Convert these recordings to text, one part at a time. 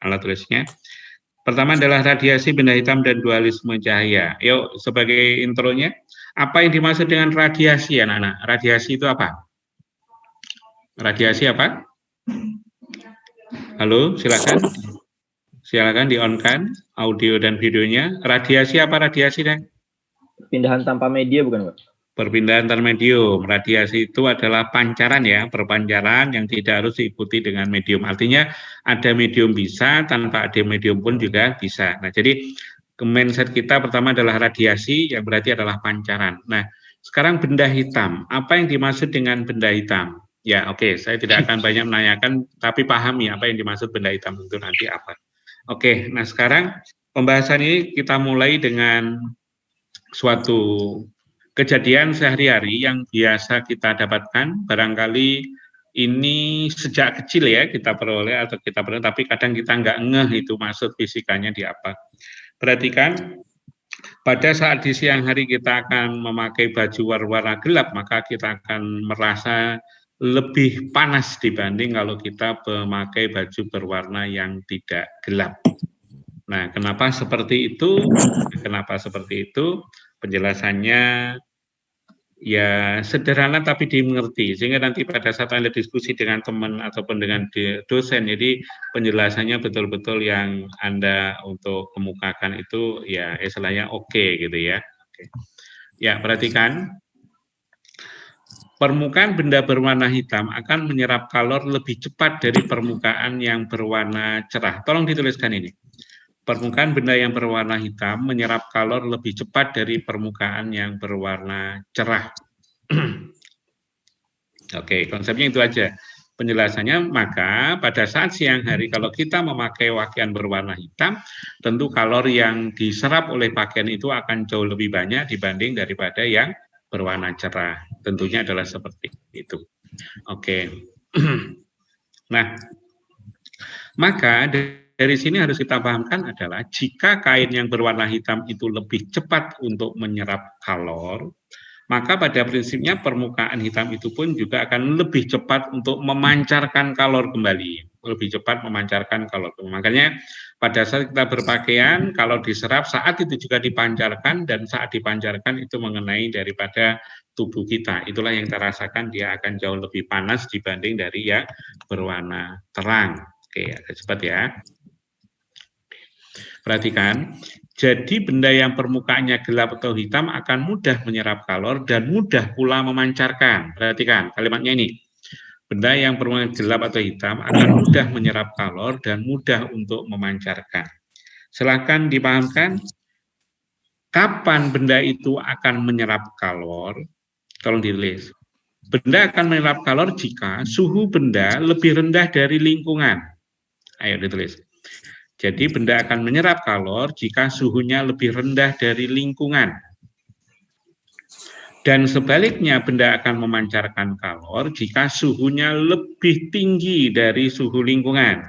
alat tulisnya. Pertama adalah radiasi benda hitam dan dualisme cahaya. Yuk, sebagai intronya, apa yang dimaksud dengan radiasi, anak-anak? Radiasi itu apa? Radiasi apa? Halo, silakan. Silakan di-on-kan audio dan videonya. Radiasi apa radiasi, Dan? Perpindahan tanpa media bukan, Pak? Perpindahan antar medium. Radiasi itu adalah pancaran ya, perpancaran yang tidak harus diikuti dengan medium. Artinya ada medium bisa, tanpa ada medium pun juga bisa. Nah, jadi mindset kita pertama adalah radiasi, yang berarti adalah pancaran. Nah, sekarang benda hitam. Apa yang dimaksud dengan benda hitam? Ya, oke, saya tidak akan banyak menanyakan, tapi pahami apa yang dimaksud benda hitam itu nanti apa. Oke, nah sekarang pembahasan ini kita mulai dengan suatu kejadian sehari-hari yang biasa kita dapatkan, barangkali ini sejak kecil ya kita peroleh atau kita peroleh, tapi kadang kita nggak ngeh itu maksud fisikanya di apa. Perhatikan, pada saat di siang hari kita akan memakai baju warna gelap, maka kita akan merasa lebih panas dibanding kalau kita memakai baju berwarna yang tidak gelap. Nah, kenapa seperti itu? Kenapa seperti itu? Penjelasannya ya sederhana tapi dimengerti, sehingga nanti pada saat Anda diskusi dengan teman ataupun dengan dosen, jadi penjelasannya betul-betul yang Anda untuk kemukakan itu ya istilahnya oke gitu ya. Oke. Ya, perhatikan. Permukaan benda berwarna hitam akan menyerap kalor lebih cepat dari permukaan yang berwarna cerah. Tolong dituliskan ini. Permukaan benda yang berwarna hitam menyerap kalor lebih cepat dari permukaan yang berwarna cerah. Oke, konsepnya itu aja. Penjelasannya, maka pada saat siang hari kalau kita memakai pakaian berwarna hitam, tentu kalor yang diserap oleh pakaian itu akan jauh lebih banyak dibanding daripada yang berwarna cerah. Tentunya adalah seperti itu. Oke. Nah, maka dari sini harus kita pahamkan adalah jika kain yang berwarna hitam itu lebih cepat untuk menyerap kalor, maka pada prinsipnya permukaan hitam itu pun juga akan lebih cepat untuk memancarkan kalor kembali, lebih cepat memancarkan kalor. Makanya pada saat kita berpakaian, kalau diserap saat itu juga dipancarkan, dan saat dipancarkan itu mengenai daripada tubuh kita. Itulah yang kita rasakan, dia akan jauh lebih panas dibanding dari yang berwarna terang. Oke, agak cepat ya. Perhatikan, jadi benda yang permukaannya gelap atau hitam akan mudah menyerap kalor dan mudah pula memancarkan. Perhatikan kalimatnya ini. Benda yang permukaan gelap atau hitam akan mudah menyerap kalor dan mudah untuk memancarkan. Silakan dipahamkan kapan benda itu akan menyerap kalor. Tolong ditulis. Benda akan menyerap kalor jika suhu benda lebih rendah dari lingkungan. Ayo ditulis. Jadi benda akan menyerap kalor jika suhunya lebih rendah dari lingkungan. Dan sebaliknya benda akan memancarkan kalor jika suhunya lebih tinggi dari suhu lingkungan.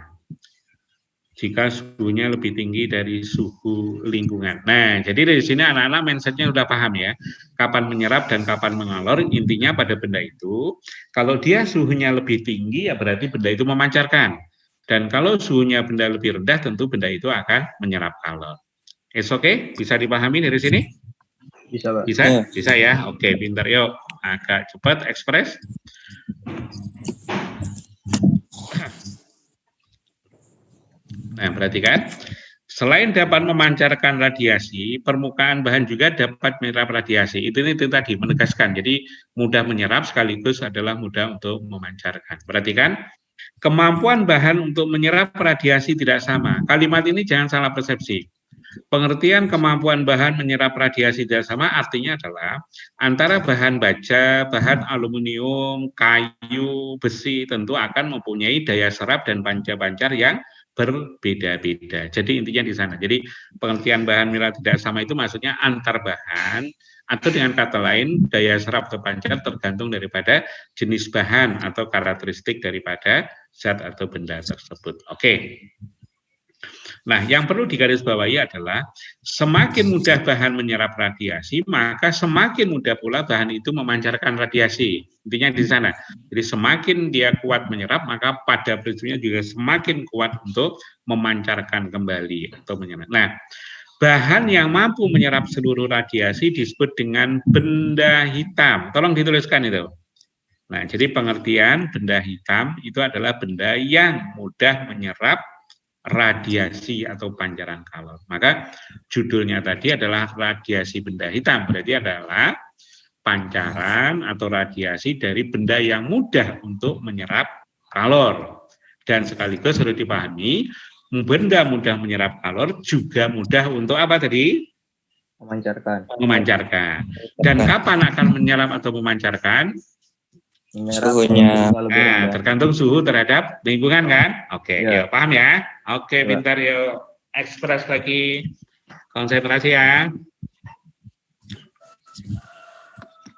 Jika suhunya lebih tinggi dari suhu lingkungan. Nah, jadi dari sini anak-anak mindsetnya udah paham ya. Kapan menyerap dan kapan mengalor, intinya pada benda itu, kalau dia suhunya lebih tinggi ya berarti benda itu memancarkan. Dan kalau suhunya benda lebih rendah, tentu benda itu akan menyerap kalor. Oke? Bisa dipahami dari sini? Bisa, Pak. Bisa? Bisa ya? Oke, pintar. Yuk, agak cepat, ekspres. Nah, perhatikan. Selain dapat memancarkan radiasi, permukaan bahan juga dapat menyerap radiasi. Itu tadi, menegaskan. Jadi, mudah menyerap sekaligus adalah mudah untuk memancarkan. Perhatikan. Kemampuan bahan untuk menyerap radiasi tidak sama. Kalimat ini jangan salah persepsi. Pengertian kemampuan bahan menyerap radiasi tidak sama artinya adalah antara bahan baja, bahan aluminium, kayu, besi tentu akan mempunyai daya serap dan pancar yang berbeda-beda. Jadi intinya di sana. Jadi pengertian bahan menyerap tidak sama itu maksudnya antar bahan, atau dengan kata lain daya serap atau pancar tergantung daripada jenis bahan atau karakteristik daripada zat atau benda tersebut. Oke. Nah, yang perlu digarisbawahi adalah semakin mudah bahan menyerap radiasi, maka semakin mudah pula bahan itu memancarkan radiasi. Intinya di sana. Jadi semakin dia kuat menyerap, maka pada prinsipnya juga semakin kuat untuk memancarkan kembali atau menyerap. Nah, bahan yang mampu menyerap seluruh radiasi disebut dengan benda hitam. Tolong dituliskan itu. Nah, jadi pengertian benda hitam itu adalah benda yang mudah menyerap radiasi atau pancaran kalor. Maka judulnya tadi adalah radiasi benda hitam. Berarti adalah pancaran atau radiasi dari benda yang mudah untuk menyerap kalor. Dan sekaligus harus dipahami, benda mudah menyerap kalor juga mudah untuk apa tadi? Memancarkan. Memancarkan. Dan kapan akan menyerap atau memancarkan? Suhunya. Nah, tergantung suhu terhadap lingkungan kan? Oke, ya paham ya? Oke, pintar yuk. Ekspres lagi. Konsentrasi ya.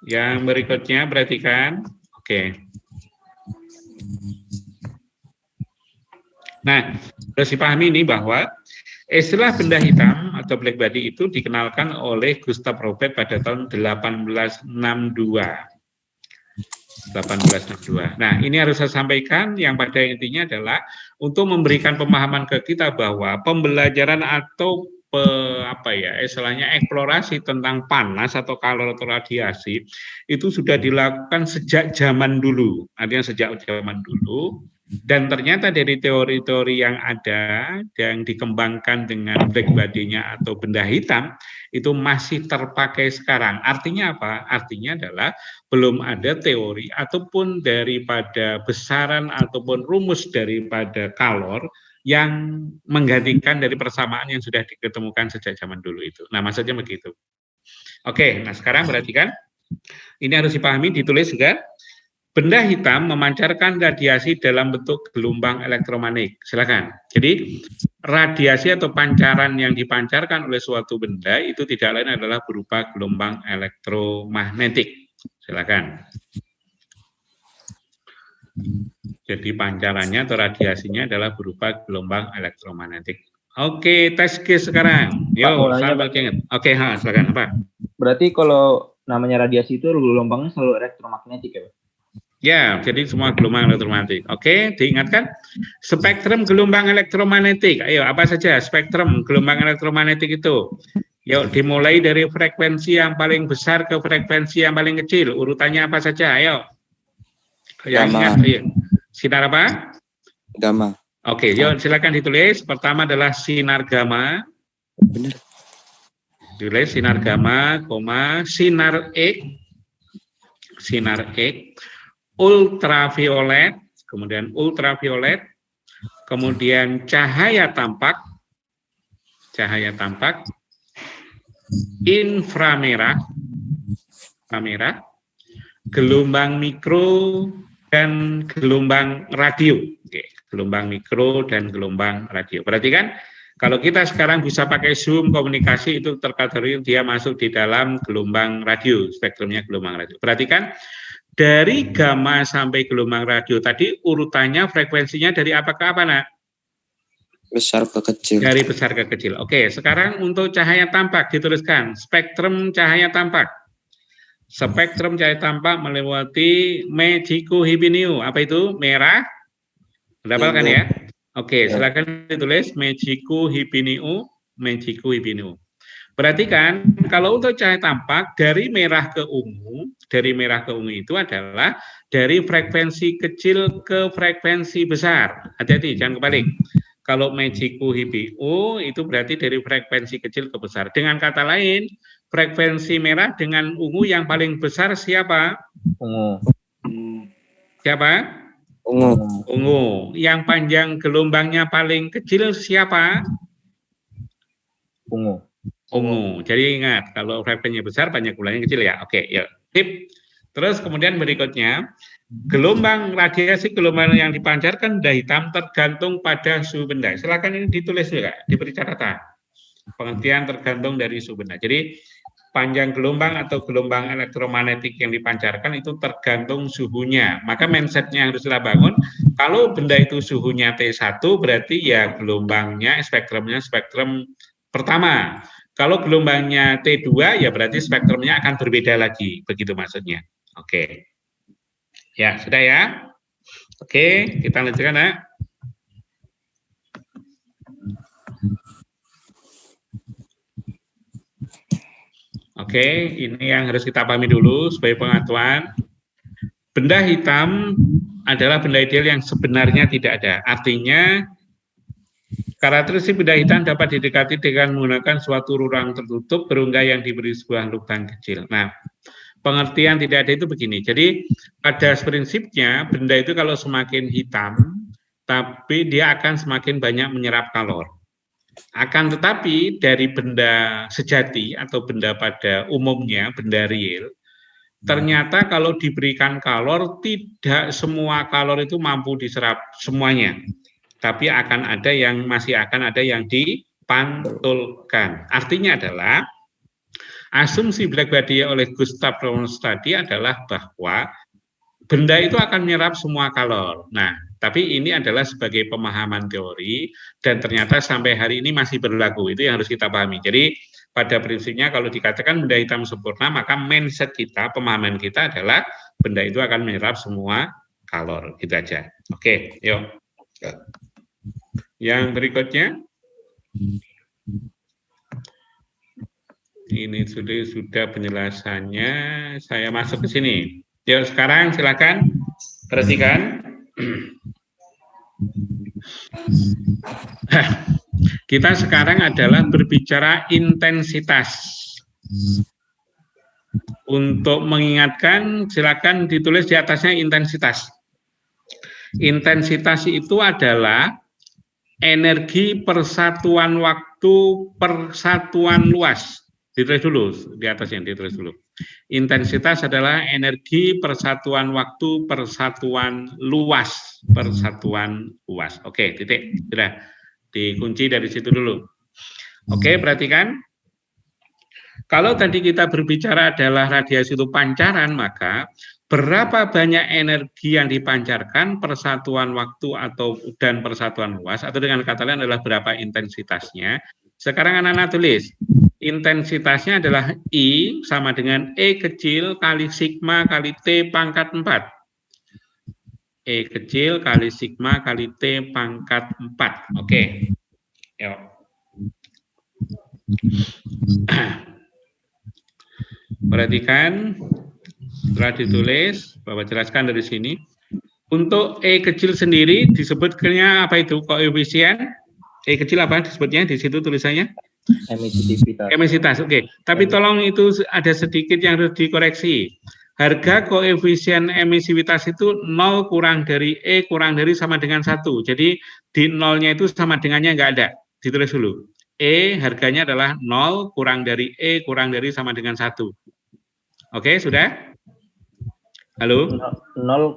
Yang berikutnya perhatikan. Oke. Nah, harus dipahami ini bahwa istilah benda hitam atau black body itu dikenalkan oleh Gustav Robert pada tahun 1862. Nah, ini harus saya sampaikan yang pada intinya adalah untuk memberikan pemahaman ke kita bahwa pembelajaran atau istilahnya eksplorasi tentang panas atau kalor atau radiasi itu sudah dilakukan sejak zaman dulu. Artinya sejak zaman dulu. Dan ternyata dari teori-teori yang ada yang dikembangkan dengan black body-nya atau benda hitam itu masih terpakai sekarang. Artinya apa? Artinya adalah belum ada teori ataupun daripada besaran ataupun rumus daripada kalor yang menggantikan dari persamaan yang sudah diketemukan sejak zaman dulu itu. Nah, maksudnya begitu. Oke, nah sekarang perhatikan. Ini harus dipahami, ditulis juga. Benda hitam memancarkan radiasi dalam bentuk gelombang elektromagnetik. Silakan. Jadi radiasi atau pancaran yang dipancarkan oleh suatu benda itu tidak lain adalah berupa gelombang elektromagnetik. Silakan. Jadi pancarannya atau radiasinya adalah berupa gelombang elektromagnetik. Oke, tes case sekarang. Yo, sahabat ingat. Oke, silakan Pak. Berarti kalau namanya radiasi itu gelombangnya selalu elektromagnetik ya, Pak? Ya, jadi semua gelombang elektromagnetik. Oke, diingatkan spektrum gelombang elektromagnetik. Ayo, apa saja spektrum gelombang elektromagnetik itu? Yuk, dimulai dari frekuensi yang paling besar ke frekuensi yang paling kecil. Urutannya apa saja? Ayo. Yang ingat, ayo. Sinar apa? Gamma. Oke, yuk silakan ditulis. Pertama adalah sinar gamma. Benar. Tulis sinar gamma, sinar X. Sinar X. Ultraviolet, kemudian ultraviolet, kemudian cahaya tampak, inframerah, gelombang mikro dan gelombang radio. Oke, gelombang mikro dan gelombang radio. Perhatikan, kalau kita sekarang bisa pakai Zoom komunikasi itu terkategori dia masuk di dalam gelombang radio, spektrumnya gelombang radio. Perhatikan. Dari gamma sampai gelombang radio tadi urutannya frekuensinya dari apa ke apa, Nak? Besar ke kecil. Dari besar ke kecil. Oke, sekarang untuk cahaya tampak dituliskan spektrum cahaya tampak. Spektrum cahaya tampak melewati Mexico Hibiniu. Apa itu? Merah. Mendapatkan ya? Oke, silakan ditulis Mexico Hibiniu. Perhatikan, kalau untuk cahaya tampak dari merah ke ungu itu adalah dari frekuensi kecil ke frekuensi besar. Hati-hati, jangan kebalik. Kalau Mexico Hibiniu itu berarti dari frekuensi kecil ke besar. Dengan kata lain, frekuensi merah dengan ungu yang paling besar siapa? Ungu. Siapa? Ungu. Yang panjang gelombangnya paling kecil siapa? Ungu. Jadi ingat, kalau frekuensinya besar, banyak gulanya kecil ya. Oke, ya. Tip. Terus kemudian berikutnya, gelombang radiasi gelombang yang dipancarkan benda hitam tergantung pada suhu benda. Silakan ini ditulis juga, diberi catatan. Pengertian tergantung dari suhu benda. Jadi panjang gelombang atau gelombang elektromagnetik yang dipancarkan itu tergantung suhunya. Maka mindsetnya harus kita bangun, kalau benda itu suhunya T1 berarti ya gelombangnya, spektrumnya spektrum pertama. Kalau gelombangnya T2 ya berarti spektrumnya akan berbeda lagi, begitu maksudnya. Oke. Ya, sudah ya. Oke, kita lanjutkan ya. Oke, ini yang harus kita pahami dulu sebagai pengetahuan. Benda hitam adalah benda ideal yang sebenarnya tidak ada. Artinya, karakteristik benda hitam dapat didekati dengan menggunakan suatu ruang tertutup berunggai yang diberi sebuah lubang kecil. Nah, pengertian tidak ada itu begini. Jadi, pada prinsipnya, benda itu kalau semakin hitam, tapi dia akan semakin banyak menyerap kalor. Akan tetapi dari benda sejati atau benda pada umumnya, benda real, ternyata kalau diberikan kalor, tidak semua kalor itu mampu diserap semuanya. Tapi masih akan ada yang dipantulkan. Artinya adalah, asumsi black body oleh Gustav Reynolds tadi adalah bahwa benda itu akan menyerap semua kalor. Nah, tapi ini adalah sebagai pemahaman teori dan ternyata sampai hari ini masih berlaku. Itu yang harus kita pahami. Jadi pada prinsipnya kalau dikatakan benda hitam sempurna, maka mindset kita, pemahaman kita adalah benda itu akan menyerap semua kalor. Gitu aja. Oke, yuk. Yang berikutnya. Ini sudah penjelasannya. Saya masuk ke sini. Yuk sekarang silakan perhatikan. Kita sekarang adalah berbicara intensitas. Untuk mengingatkan, silakan ditulis di atasnya intensitas. Intensitas itu adalah energi persatuan waktu persatuan luas. Ditulis dulu di atasnya, ditulis dulu. Intensitas adalah energi persatuan waktu persatuan luas, Oke, titik. Sudah dikunci dari situ dulu. Oke, perhatikan. Kalau tadi kita berbicara adalah radiasi itu pancaran, maka berapa banyak energi yang dipancarkan persatuan waktu dan persatuan luas, atau dengan kata lain adalah berapa intensitasnya. Sekarang anak-anak tulis. Intensitasnya adalah I sama dengan E kecil kali sigma kali T pangkat 4. E kecil kali sigma kali T pangkat 4. Oke. Yuk. Perhatikan, setelah ditulis, Bapak jelaskan dari sini. Untuk E kecil sendiri disebutnya apa itu? Koefisien E kecil apa disebutnya di situ tulisannya? Emisivitas, oke. Tapi tolong itu ada sedikit yang harus dikoreksi. Harga koefisien emisivitas itu 0 kurang dari E kurang dari sama dengan 1. Jadi di nolnya itu sama dengannya nggak ada. Ditulis dulu. E harganya adalah 0 kurang dari E kurang dari sama dengan 1. Oke, sudah? Halo? 0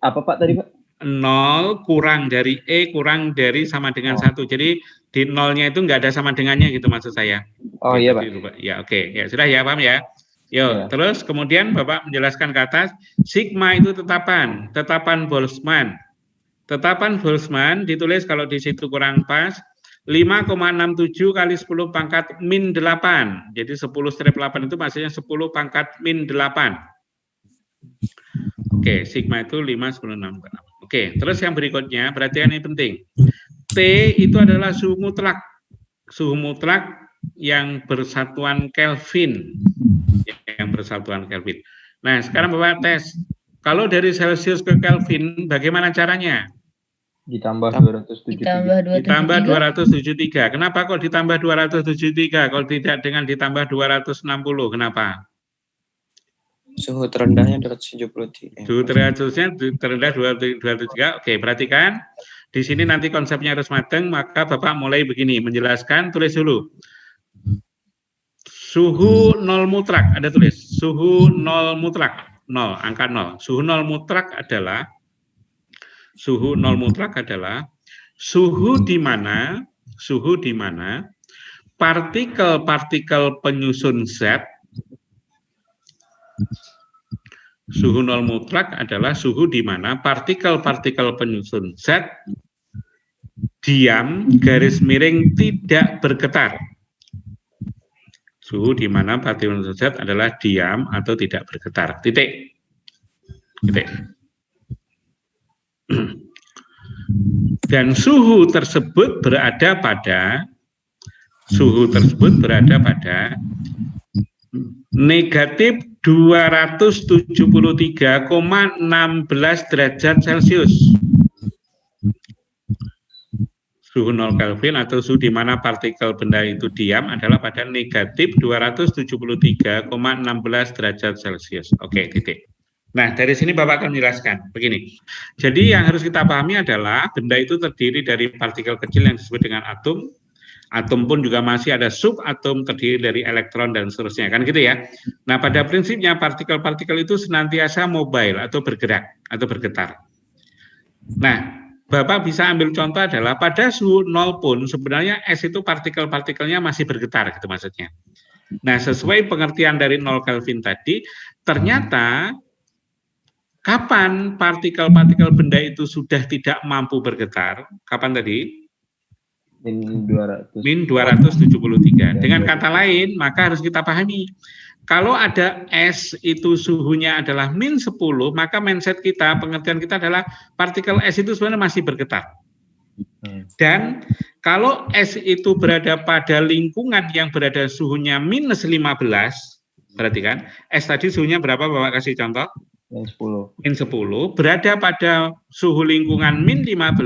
apa Pak tadi Pak? 0 kurang dari E kurang dari sama dengan 1. Jadi di nolnya itu nggak ada sama dengannya gitu maksud saya. Oh gitu, iya Pak. Ya oke. Ya sudah ya, paham ya. Yo, terus kemudian Bapak menjelaskan ke atas, sigma itu tetapan Boltzmann. Tetapan Boltzmann ditulis kalau di situ kurang pas 5,67 kali 10 pangkat min 8. Jadi 10/8 itu maksudnya 10 pangkat min 8. Oke, sigma itu 5,96. Oke, terus yang berikutnya, perhatian ini penting. T itu adalah suhu mutlak yang bersatuan Kelvin. Nah, sekarang Bapak tes. Kalau dari Celsius ke Kelvin, bagaimana caranya? Ditambah 273. Ditambah 273. Kenapa kok ditambah 273? Kalau tidak dengan ditambah 260, kenapa? Suhu terendahnya 273. Suhu terendah 273. Oke, perhatikan. Di sini nanti konsepnya harus matang, maka Bapak mulai begini, menjelaskan, tulis dulu. Suhu 0 mutlak, ada tulis. Suhu 0 mutlak, 0, angka 0. Suhu 0 mutlak adalah suhu di mana partikel-partikel penyusun zat Suhu nol mutlak adalah suhu di mana partikel-partikel penyusun zat diam garis miring tidak bergetar. Suhu di mana partikel penyusun zat adalah diam atau tidak bergetar. Titik. Titik. Dan suhu tersebut berada pada negatif 273,16 derajat Celcius. Suhu 0 Kelvin atau suhu di mana partikel benda itu diam adalah pada negatif 273,16 derajat Celcius. Oke, titik. Nah, dari sini Bapak akan menjelaskan begini. Jadi yang harus kita pahami adalah benda itu terdiri dari partikel kecil yang disebut dengan atom. Atom pun juga masih ada subatom terdiri dari elektron dan seterusnya, kan gitu ya. Nah, pada prinsipnya partikel-partikel itu senantiasa mobile atau bergerak atau bergetar. Nah, Bapak bisa ambil contoh adalah pada suhu 0 pun sebenarnya es itu partikel-partikelnya masih bergetar gitu maksudnya. Nah, sesuai pengertian dari 0 Kelvin tadi, ternyata kapan partikel-partikel benda itu sudah tidak mampu bergetar? Kapan tadi? Min 200. Min 273. Dengan kata lain, maka harus kita pahami. Kalau ada es itu suhunya adalah min 10, maka mindset kita, pengertian kita adalah partikel es itu sebenarnya masih bergetar. Dan kalau es itu berada pada lingkungan yang berada suhunya minus 15, berarti kan, es tadi suhunya berapa Bapak kasih contoh? Min 10. Min 10, berada pada suhu lingkungan min 15,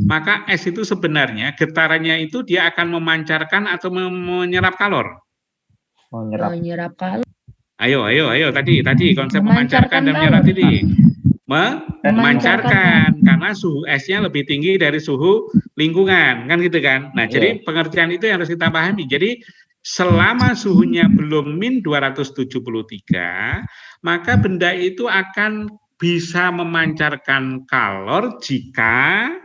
maka es itu sebenarnya getarannya itu dia akan memancarkan atau menyerap kalor. Menyerap kalor. Ayo, tadi konsep memancarkan dan menyerap ini. Memancarkan, karena suhu esnya lebih tinggi dari suhu lingkungan, kan gitu kan. Nah, jadi pengertian itu yang harus kita pahami. Jadi selama suhunya belum min 273, maka benda itu akan bisa memancarkan kalor jika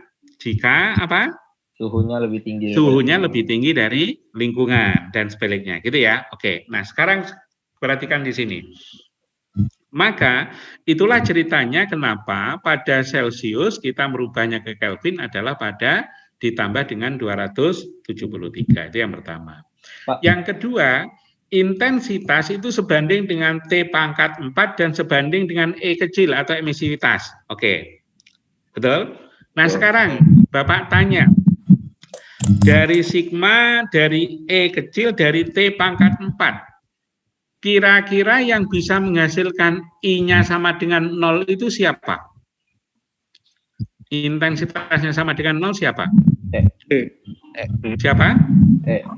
apa? Suhunya lebih tinggi. Suhunya lebih tinggi dari lingkungan dan sebaliknya, gitu ya. Oke. Nah, sekarang perhatikan di sini. Maka itulah ceritanya kenapa pada Celcius kita merubahnya ke Kelvin adalah pada ditambah dengan 273. Itu yang pertama. Pak. Yang kedua, intensitas itu sebanding dengan T pangkat 4 dan sebanding dengan E kecil atau emisivitas. Oke. Betul? Nah, sekarang Bapak tanya, dari sigma, dari E kecil, dari T pangkat 4, kira-kira yang bisa menghasilkan I-nya sama dengan 0 itu siapa? Intensitasnya sama dengan 0 siapa? Siapa?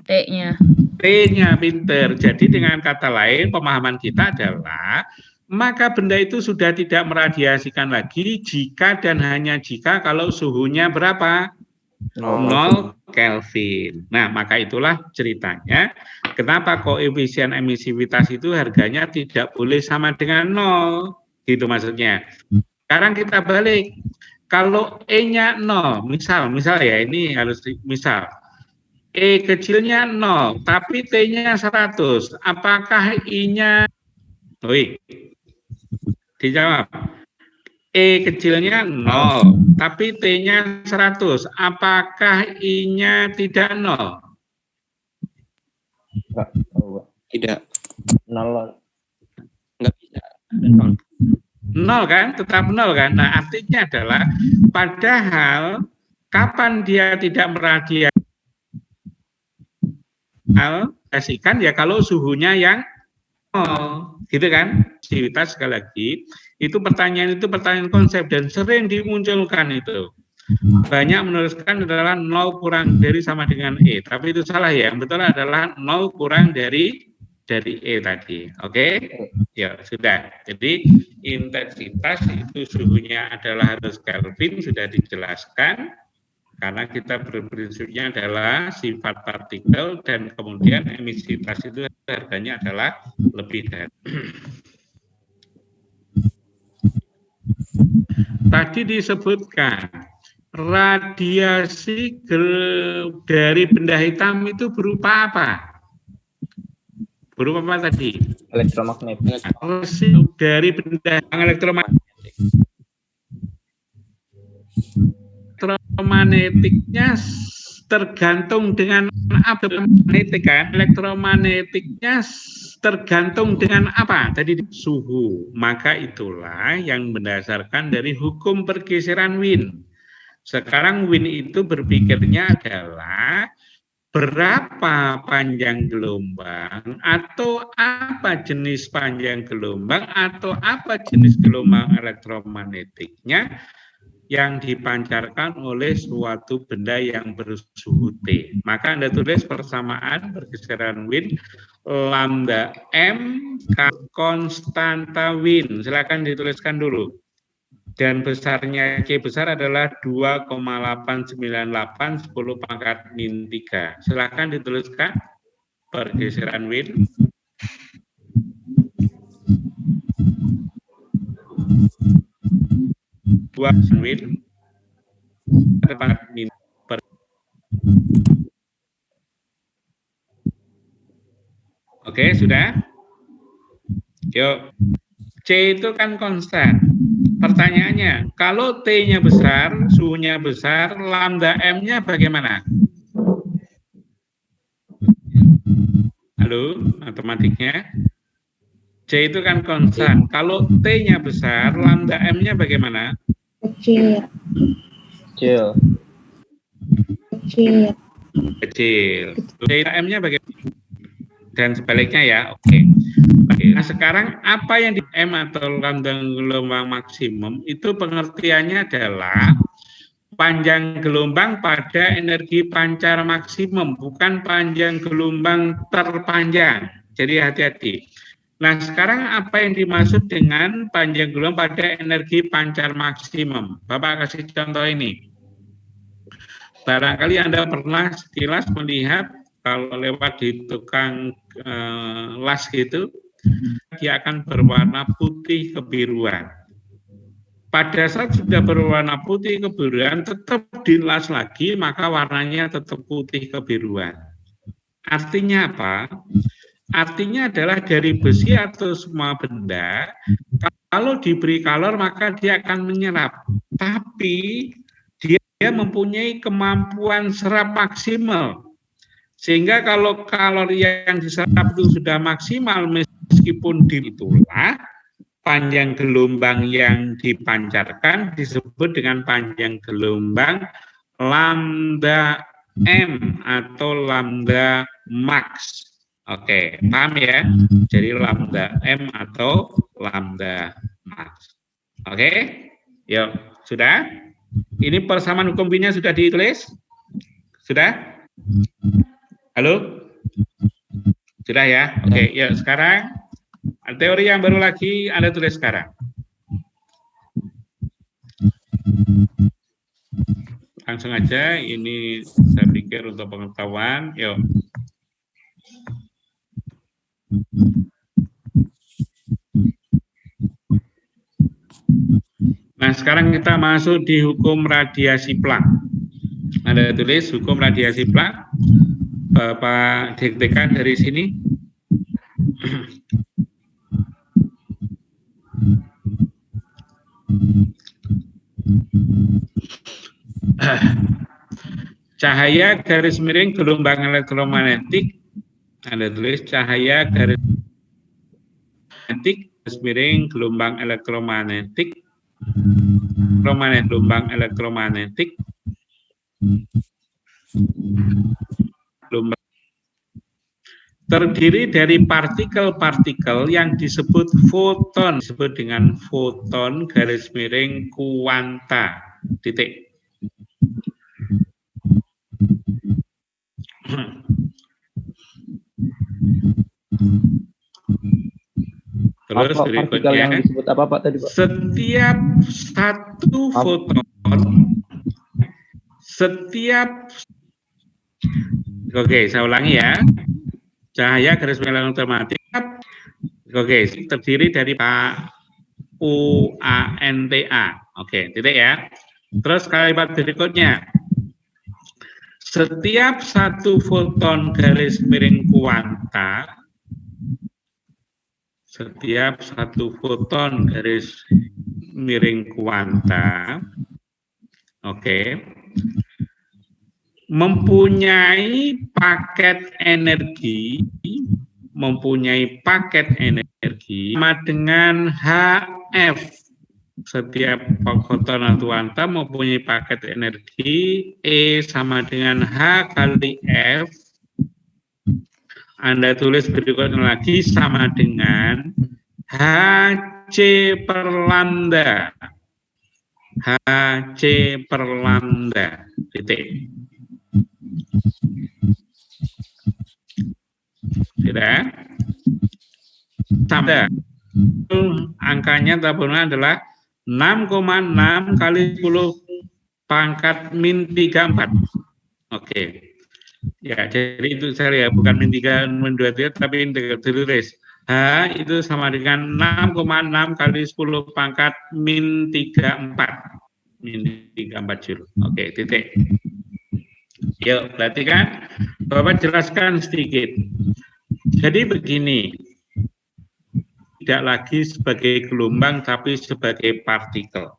T-nya. T-nya, pinter. Jadi dengan kata lain, pemahaman kita adalah maka benda itu sudah tidak meradiasikan lagi jika dan hanya jika kalau suhunya berapa? 0 Kelvin. Nah, maka itulah ceritanya kenapa koefisien emisivitas itu harganya tidak boleh sama dengan 0. Gitu maksudnya. Sekarang kita balik. Kalau E-nya 0, misal ya, ini harus misal. E kecilnya 0, tapi T-nya 100. Apakah I-nya? Dijawab. E kecilnya 0, tapi T-nya 100. Apakah I-nya tidak 0? Enggak tahu, Pak. Tidak. 0. Enggak bisa. 0 kan? Tetap 0 kan? Nah, artinya adalah padahal kapan dia tidak meradiasikan ya kalau suhunya yang 0, gitu kan? Aktivitas sekali lagi, itu pertanyaan konsep dan sering dimunculkan itu. Banyak menuliskan adalah 0 kurang dari sama dengan E, tapi itu salah ya. Yang betul adalah 0 kurang dari E tadi. Oke? Ya, sudah. Jadi intensitas itu suhunya adalah harus Kelvin, sudah dijelaskan. Karena kita berprinsipnya adalah sifat partikel dan kemudian emisivitas itu harganya adalah lebih dari. Tadi disebutkan radiasi dari benda hitam itu berupa apa? Berupa apa tadi? Elektromagnetik. Dari benda elektromagnetiknya tergantung dengan apa? Magnetik kan? Elektromagnetiknya tergantung dengan apa? Tadi suhu. Maka itulah yang berdasarkan dari hukum pergeseran Wien. Sekarang Wien itu berpikirnya adalah berapa panjang gelombang atau apa jenis panjang gelombang atau apa jenis gelombang elektromagnetiknya yang dipancarkan oleh suatu benda yang bersuhu T. Maka Anda tulis persamaan pergeseran Wien lambda M konstanta Wien. Silakan dituliskan dulu. Dan besarnya C besar adalah 2,898 10 pangkat min 3. Silakan dituliskan pergeseran Wien. Win Oke, sudah? Yuk. C itu kan konstan. Pertanyaannya, kalau T-nya besar, suhunya besar, lambda M-nya bagaimana? Halo, matematiknya? C itu kan konstan. Kalau T-nya besar, lambda M-nya bagaimana? Kecil. Kecil. Kecil. Kecil. Lambda M-nya bagaimana? Dan sebaliknya ya, oke. Nah sekarang apa yang di M atau lambda gelombang maksimum itu pengertiannya adalah panjang gelombang pada energi pancar maksimum, bukan panjang gelombang terpanjang. Jadi hati-hati. Nah sekarang apa yang dimaksud dengan panjang gelombang pada energi pancar maksimum? Bapak kasih contoh ini. Barangkali Anda pernah sekilas melihat kalau lewat di tukang las gitu, dia akan berwarna putih kebiruan. Pada saat sudah berwarna putih kebiruan, tetap dilas lagi, maka warnanya tetap putih kebiruan. Artinya apa? Artinya adalah dari besi atau semua benda, kalau diberi kalor maka dia akan menyerap. Tapi dia mempunyai kemampuan serap maksimal. Sehingga kalau kalori yang diserap itu sudah maksimal, meskipun itulah panjang gelombang yang dipancarkan disebut dengan panjang gelombang lambda M atau lambda max. Oke, paham ya? Jadi lambda M atau lambda max. Oke, yuk, sudah? Ini persamaan hukum Wien-nya sudah ditulis? Sudah? Halo? Sudah ya? Oke, yuk sekarang teori yang baru lagi Anda tulis sekarang. Langsung aja, ini saya pikir untuk pengetahuan. Yuk. Nah, sekarang kita masuk di hukum radiasi Planck. Anda tulis hukum radiasi Planck. Bapak diktekan dari sini. Cahaya garis miring gelombang elektromagnetik. Anda tulis cahaya garis miring gelombang elektromagnetik. Gelombang elektromagnetik. Terdiri dari partikel-partikel yang disebut foton, disebut dengan foton garis miring kuanta. Titik. Terus berikutnya, yang disebut apa Pak tadi Pak? Setiap satu foton, oke, saya ulangi ya. Cahaya garis miring elektromagnetik, oke, terdiri dari UANTA. Oke, titik ya. Terus kalimat berikutnya. Setiap satu foton garis miring kuanta setiap satu foton garis miring kuanta, mempunyai paket energi sama dengan HF. Setiap foton atau kuanta mempunyai paket energi E sama dengan H kali F. Anda tulis berikutnya lagi sama dengan HC per lambda. HC per lambda. Titik. Tidak? Sama. Angkanya tabungan adalah 6,6 kali 10 pangkat min 34. Ya, jadi itu saya ya, bukan min 3, min 2, tapi ditulis. H itu sama dengan 6,6 kali 10 pangkat min 34. Min 34 Joule. Titik. Yuk, berarti kan Bapak jelaskan sedikit. Jadi begini, tidak lagi sebagai gelombang tapi sebagai partikel.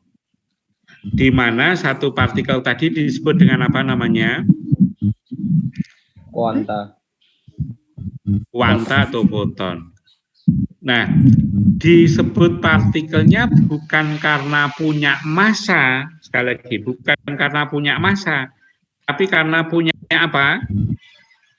Di mana satu partikel tadi disebut dengan apa namanya? Kuanta atau foton. Nah, disebut partikelnya bukan karena punya massa, sekali lagi bukan karena punya massa, tapi karena punya apa?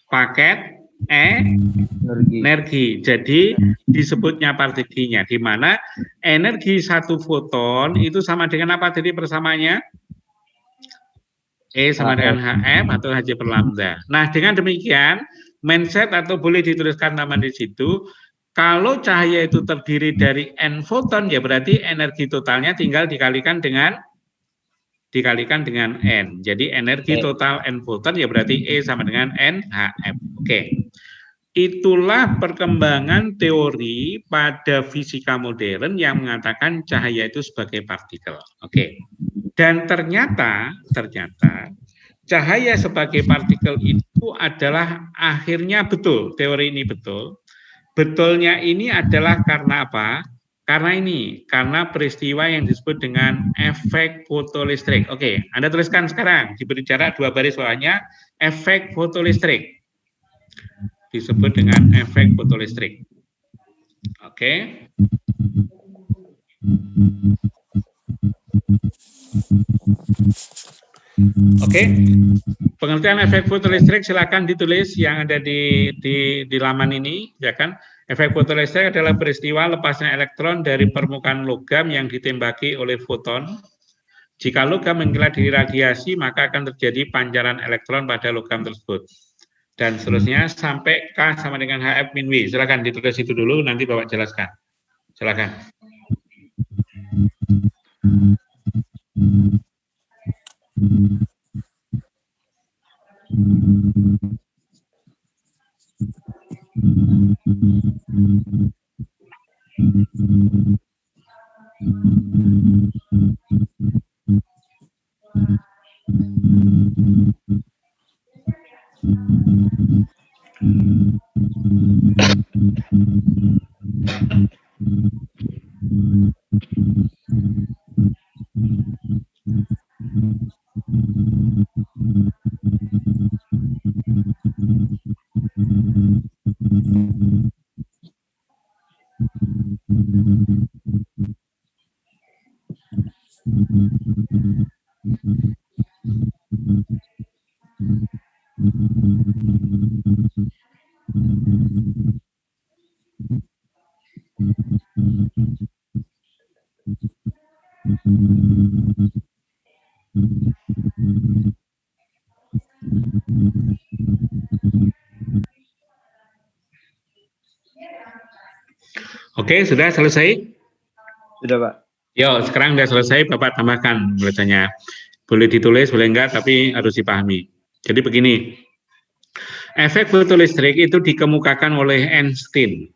Paket energi. Jadi disebutnya partikelnya, di mana energi satu foton itu sama dengan apa tadi persamaannya? E sama dengan HF atau Hc per lambda. Nah, dengan demikian mindset atau boleh dituliskan nama di situ, kalau cahaya itu terdiri dari N foton, ya berarti energi totalnya tinggal dikalikan dengan N. Jadi energi total N foton ya berarti E sama dengan N HF. Itulah perkembangan teori pada fisika modern yang mengatakan cahaya itu sebagai partikel. Dan ternyata cahaya sebagai partikel itu adalah akhirnya betul, teori ini betul. Betulnya ini adalah karena apa? Karena peristiwa yang disebut dengan efek fotolistrik. Anda tuliskan sekarang, diberi jarak 2 baris bawahnya, efek fotolistrik. Disebut dengan efek fotolistrik. Pengertian efek fotolistrik silakan ditulis yang ada di laman ini, ya kan? Efek fotolistrik adalah peristiwa lepasnya elektron dari permukaan logam yang ditembaki oleh foton. Jika logam mengkilat dari radiasi, maka akan terjadi pancaran elektron pada logam tersebut. Dan seterusnya sampai K sama dengan HF min W. Silakan ditulis itu dulu, nanti Bapak jelaskan. Silakan. Oke, sudah selesai? Sudah, Pak. Yo, sekarang sudah selesai, Bapak tambahkan tulisannya. Boleh ditulis, boleh enggak, tapi harus dipahami. Jadi begini, efek fotolistrik itu dikemukakan oleh Einstein.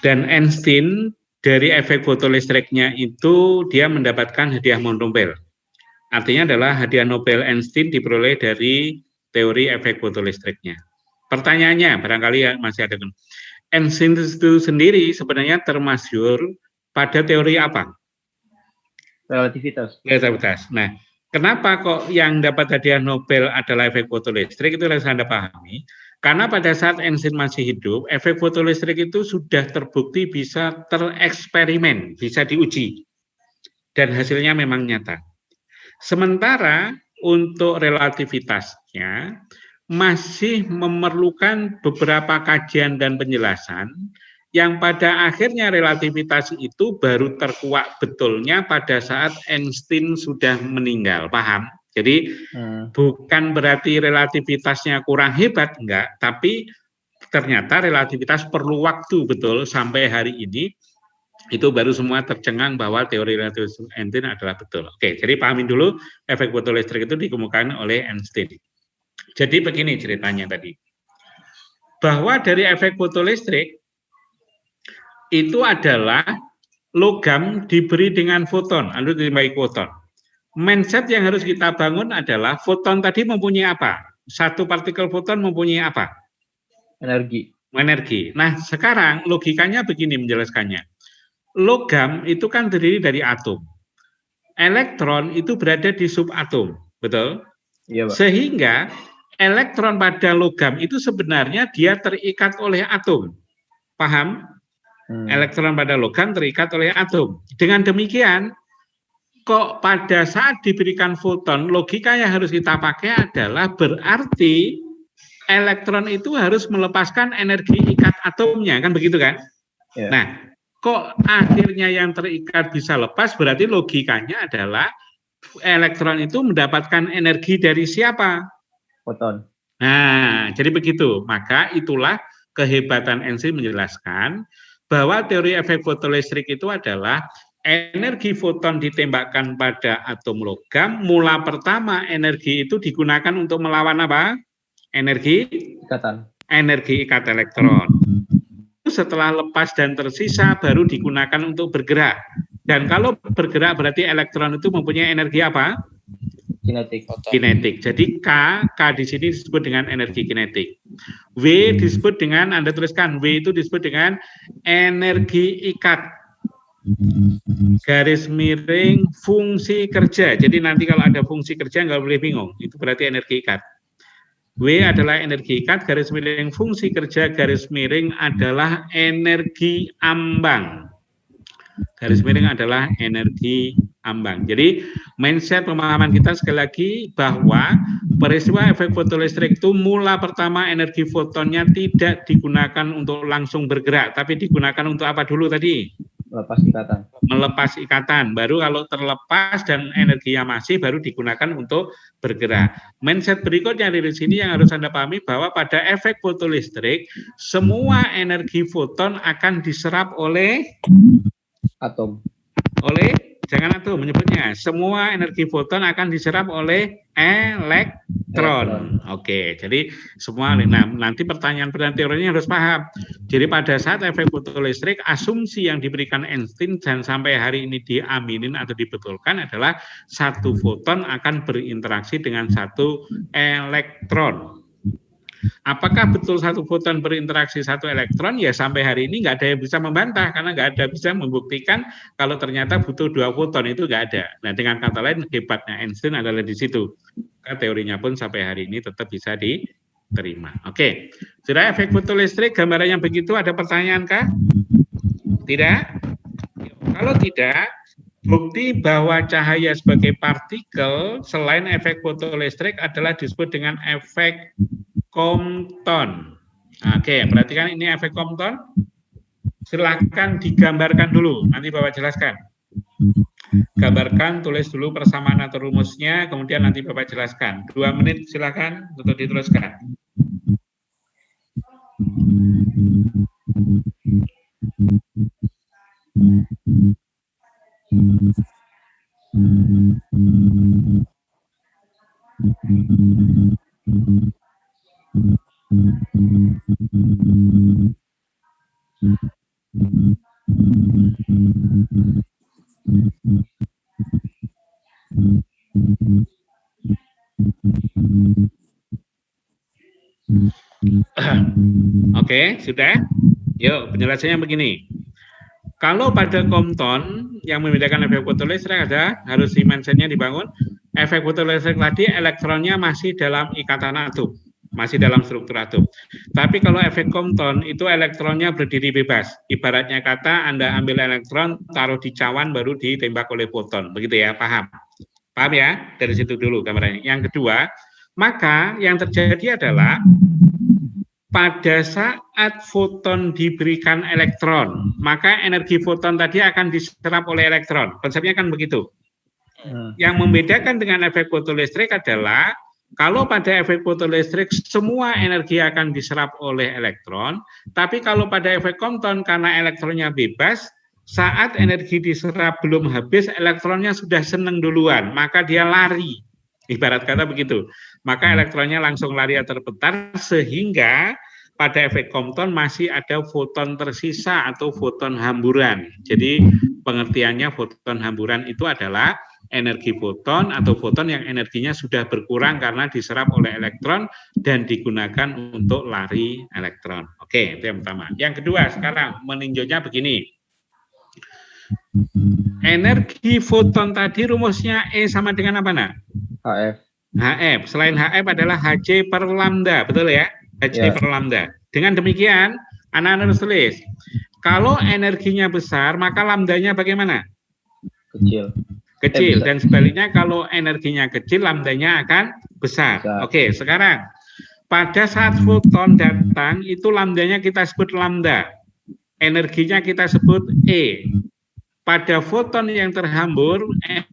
Dan Einstein dari efek fotolistriknya itu dia mendapatkan hadiah Nobel. Artinya adalah hadiah Nobel Einstein diperoleh dari teori efek fotolistriknya. Pertanyaannya, barangkali ya masih ada. Einstein itu sendiri sebenarnya termasyhur pada teori apa? Relativitas. Relativitas. Nah, kenapa kok yang dapat hadiah Nobel adalah efek fotolistrik? Itu harus Anda pahami. Karena pada saat Einstein masih hidup, efek fotolistrik itu sudah terbukti bisa tereksperimen, bisa diuji. Dan hasilnya memang nyata. Sementara untuk relativitasnya masih memerlukan beberapa kajian dan penjelasan yang pada akhirnya relativitas itu baru terkuak betulnya pada saat Einstein sudah meninggal. Paham? Jadi bukan berarti relativitasnya kurang hebat, enggak, tapi ternyata relativitas perlu waktu betul sampai hari ini itu baru semua tercengang bahwa teori relativitas Einstein adalah betul. Oke, jadi pahamin dulu efek fotolistrik itu dikemukakan oleh Einstein. Jadi begini ceritanya tadi. Bahwa dari efek fotolistrik itu adalah logam diberi dengan foton, lalu ditembaki foton. Mindset yang harus kita bangun adalah foton tadi mempunyai apa? Satu partikel foton mempunyai apa? Energi. Energi. Nah, sekarang logikanya begini menjelaskannya. Logam itu kan terdiri dari atom. Elektron itu berada di subatom, betul? Iya, Pak. Sehingga elektron pada logam itu sebenarnya dia terikat oleh atom. Paham? Elektron pada logam terikat oleh atom. Dengan demikian, kok pada saat diberikan foton, logika yang harus kita pakai adalah berarti elektron itu harus melepaskan energi ikat atomnya, kan begitu kan? Ya. Nah, kok akhirnya yang terikat bisa lepas, berarti logikanya adalah elektron itu mendapatkan energi dari siapa? Foton. Nah, jadi begitu. Maka itulah kehebatan Einstein menjelaskan bahwa teori efek fotolistrik itu adalah energi foton ditembakkan pada atom logam. Mula pertama energi itu digunakan untuk melawan apa? Energi ikatan. Energi ikat elektron. Setelah lepas dan tersisa baru digunakan untuk bergerak. Dan kalau bergerak berarti elektron itu mempunyai energi apa? Kinetik. Kinetik. Jadi K di sini disebut dengan energi kinetik. W disebut dengan, Anda tuliskan, W itu disebut dengan energi ikat. Garis miring fungsi kerja. Jadi nanti kalau ada fungsi kerja nggak boleh bingung. Itu berarti energi ikat. W adalah energi ikat, garis miring fungsi kerja, garis miring adalah energi ambang. Garis miring adalah energi ambang. Jadi mindset pemahaman kita sekali lagi bahwa peristiwa efek fotolistrik itu mula pertama energi fotonnya tidak digunakan untuk langsung bergerak, tapi digunakan untuk apa dulu tadi? Melepas ikatan. Melepas ikatan. Baru kalau terlepas dan energinya masih baru digunakan untuk bergerak. Mindset berikutnya dari sini yang harus Anda pahami bahwa pada efek fotolistrik semua energi foton akan diserap oleh atom. Oleh, jangan atom menyebutnya, semua energi foton akan diserap oleh elektron. Oke, jadi semua, nah nanti pertanyaan teorinya harus paham. Jadi pada saat efek fotolistrik, asumsi yang diberikan Einstein dan sampai hari ini diaminin atau dibetulkan adalah satu foton akan berinteraksi dengan satu elektron. Apakah betul satu foton berinteraksi satu elektron? Ya sampai hari ini nggak ada yang bisa membantah karena nggak ada bisa membuktikan kalau ternyata butuh dua foton, itu nggak ada. Nah dengan kata lain hebatnya Einstein adalah di situ. Teorinya pun sampai hari ini tetap bisa diterima. Oke, sudah efek fotolistrik gambarannya begitu. Ada pertanyaan kah? Tidak? Kalau tidak, bukti bahwa cahaya sebagai partikel selain efek fotolistrik adalah disebut dengan efek Compton. Oke, perhatikan ini efek Compton. Silahkan digambarkan dulu, nanti Bapak jelaskan. Gambarkan, tulis dulu persamaan atau rumusnya, kemudian nanti Bapak jelaskan. 2 menit silahkan untuk diteruskan. Oke, sudah? Yuk, penjelasannya begini. Kalau pada Compton yang membedakan efek fotolistrik ada harus di mindset-nya dibangun. Efek fotolistrik tadi elektronnya masih dalam ikatan atom, masih dalam struktur atom. Tapi kalau efek Compton itu elektronnya berdiri bebas. Ibaratnya kata Anda ambil elektron, taruh di cawan baru ditembak oleh foton. Begitu ya, paham? Paham ya? Dari situ dulu gambarannya. Yang kedua, maka yang terjadi adalah pada saat foton diberikan elektron, maka energi foton tadi akan diserap oleh elektron. Konsepnya kan begitu. Yang membedakan dengan efek fotolistrik adalah kalau pada efek fotolistrik semua energi akan diserap oleh elektron, tapi kalau pada efek Compton karena elektronnya bebas, saat energi diserap belum habis, elektronnya sudah seneng duluan, maka dia lari. Ibarat kata begitu. Maka elektronnya langsung lari atau terpentar sehingga pada efek Compton masih ada foton tersisa atau foton hamburan. Jadi pengertiannya foton hamburan itu adalah energi foton atau foton yang energinya sudah berkurang karena diserap oleh elektron dan digunakan untuk lari elektron. Oke, itu yang pertama. Yang kedua, sekarang meninjaunya begini. Energi foton tadi rumusnya E sama dengan apa, nak? HF. HF. Selain HF adalah Hc per lambda, betul ya? Hc per lambda. Dengan demikian, anak-anak harus tulis. Kalau energinya besar, maka lambdanya bagaimana? Kecil. Dan sebaliknya kalau energinya kecil, lambdanya akan besar. Oke, sekarang pada saat foton datang, itu lambdanya kita sebut lambda. Energinya kita sebut E. Pada foton yang terhambur,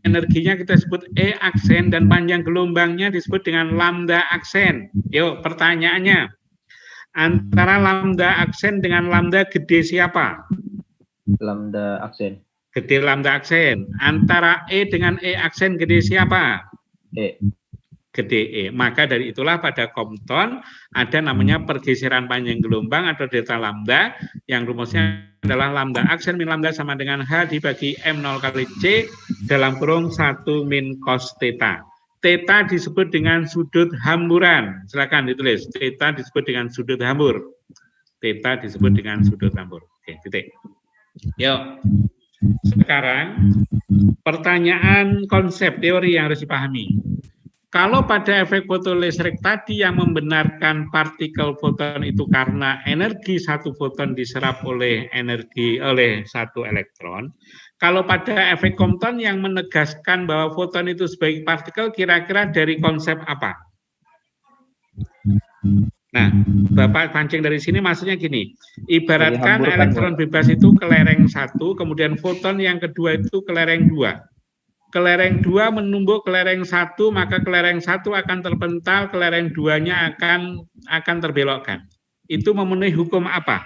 energinya kita sebut E aksen dan panjang gelombangnya disebut dengan lambda aksen. Yuk, pertanyaannya, antara lambda aksen dengan lambda gede siapa? Lambda aksen. Gede lambda aksen. Antara E dengan E aksen gede siapa? E. Gede E. Maka dari itulah pada Compton ada namanya pergeseran panjang gelombang atau delta lambda yang rumusnya adalah lambda aksen min lambda sama dengan H dibagi M0 kali C dalam kurung 1 min cos theta. Theta disebut dengan sudut hamburan. Silakan ditulis. Theta disebut dengan sudut hambur. Theta disebut dengan sudut hambur. Oke, titik. Yuk. Sekarang pertanyaan konsep teori yang harus dipahami. Kalau pada efek fotolistrik tadi yang membenarkan partikel foton itu karena energi satu foton diserap oleh satu elektron. Kalau pada efek Compton yang menegaskan bahwa foton itu sebagai partikel, kira-kira dari konsep apa? Nah, Bapak pancing dari sini maksudnya gini, ibaratkan elektron bebas itu ke lereng 1, kemudian foton yang kedua itu ke lereng 2. Ke lereng 2 menumbuk ke lereng 1, maka ke lereng 1 akan terpental, ke lereng 2-nya akan terbelokkan. Itu memenuhi hukum apa?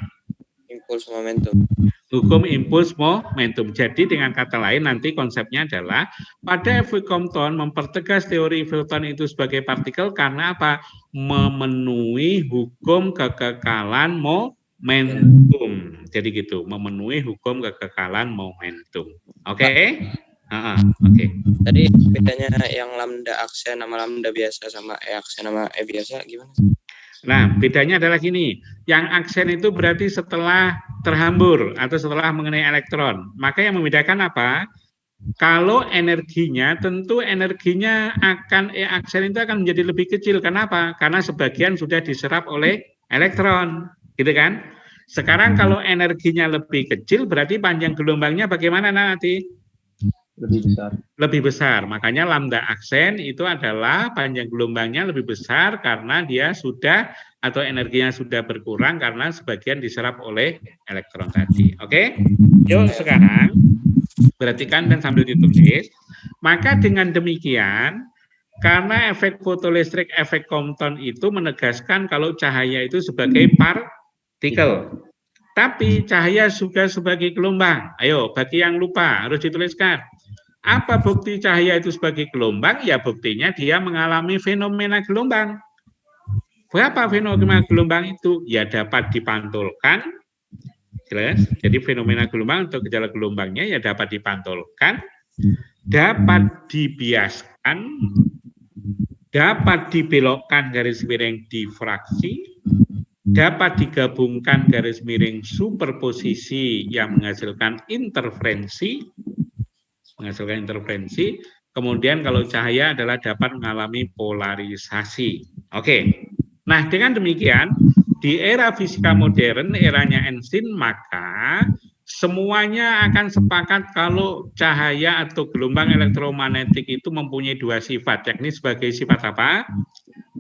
Impuls momentum. Hukum impuls momentum. Jadi dengan kata lain nanti konsepnya adalah pada efek Compton mempertegas teori foton itu sebagai partikel karena apa? Memenuhi hukum kekekalan momentum. Jadi gitu, memenuhi hukum kekekalan momentum. Oke? Oke. Tadi bedanya yang lambda aksen sama lambda biasa sama E aksen sama E biasa gimana? Nah, bedanya adalah gini, yang aksen itu berarti setelah terhambur atau setelah mengenai elektron. Maka yang membedakan apa? Kalau energinya, tentu energinya akan E aksen itu akan menjadi lebih kecil. Kenapa? Karena sebagian sudah diserap oleh elektron, gitu kan? Sekarang kalau energinya lebih kecil, berarti panjang gelombangnya bagaimana nanti? Lebih besar. Makanya lambda aksen itu adalah panjang gelombangnya lebih besar karena dia sudah atau energinya sudah berkurang karena sebagian diserap oleh elektron tadi. Oke? Yuk sekarang perhatikan dan sambil ditulis. Maka dengan demikian karena efek fotolistrik, efek Compton itu menegaskan kalau cahaya itu sebagai partikel. Tapi cahaya juga sebagai gelombang. Ayo, bagi yang lupa harus dituliskan. Apa bukti cahaya itu sebagai gelombang? Ya buktinya dia mengalami fenomena gelombang. Berapa fenomena gelombang itu? Ya dapat dipantulkan. Jelas. Jadi fenomena gelombang atau gejala gelombangnya ya dapat dipantulkan, dapat dibiaskan, dapat dibelokkan garis miring difraksi, dapat digabungkan garis miring superposisi yang menghasilkan interferensi, kemudian kalau cahaya adalah dapat mengalami polarisasi. Oke. Nah, dengan demikian di era fisika modern, eranya Einstein, maka semuanya akan sepakat kalau cahaya atau gelombang elektromagnetik itu mempunyai dua sifat, yakni sebagai sifat apa?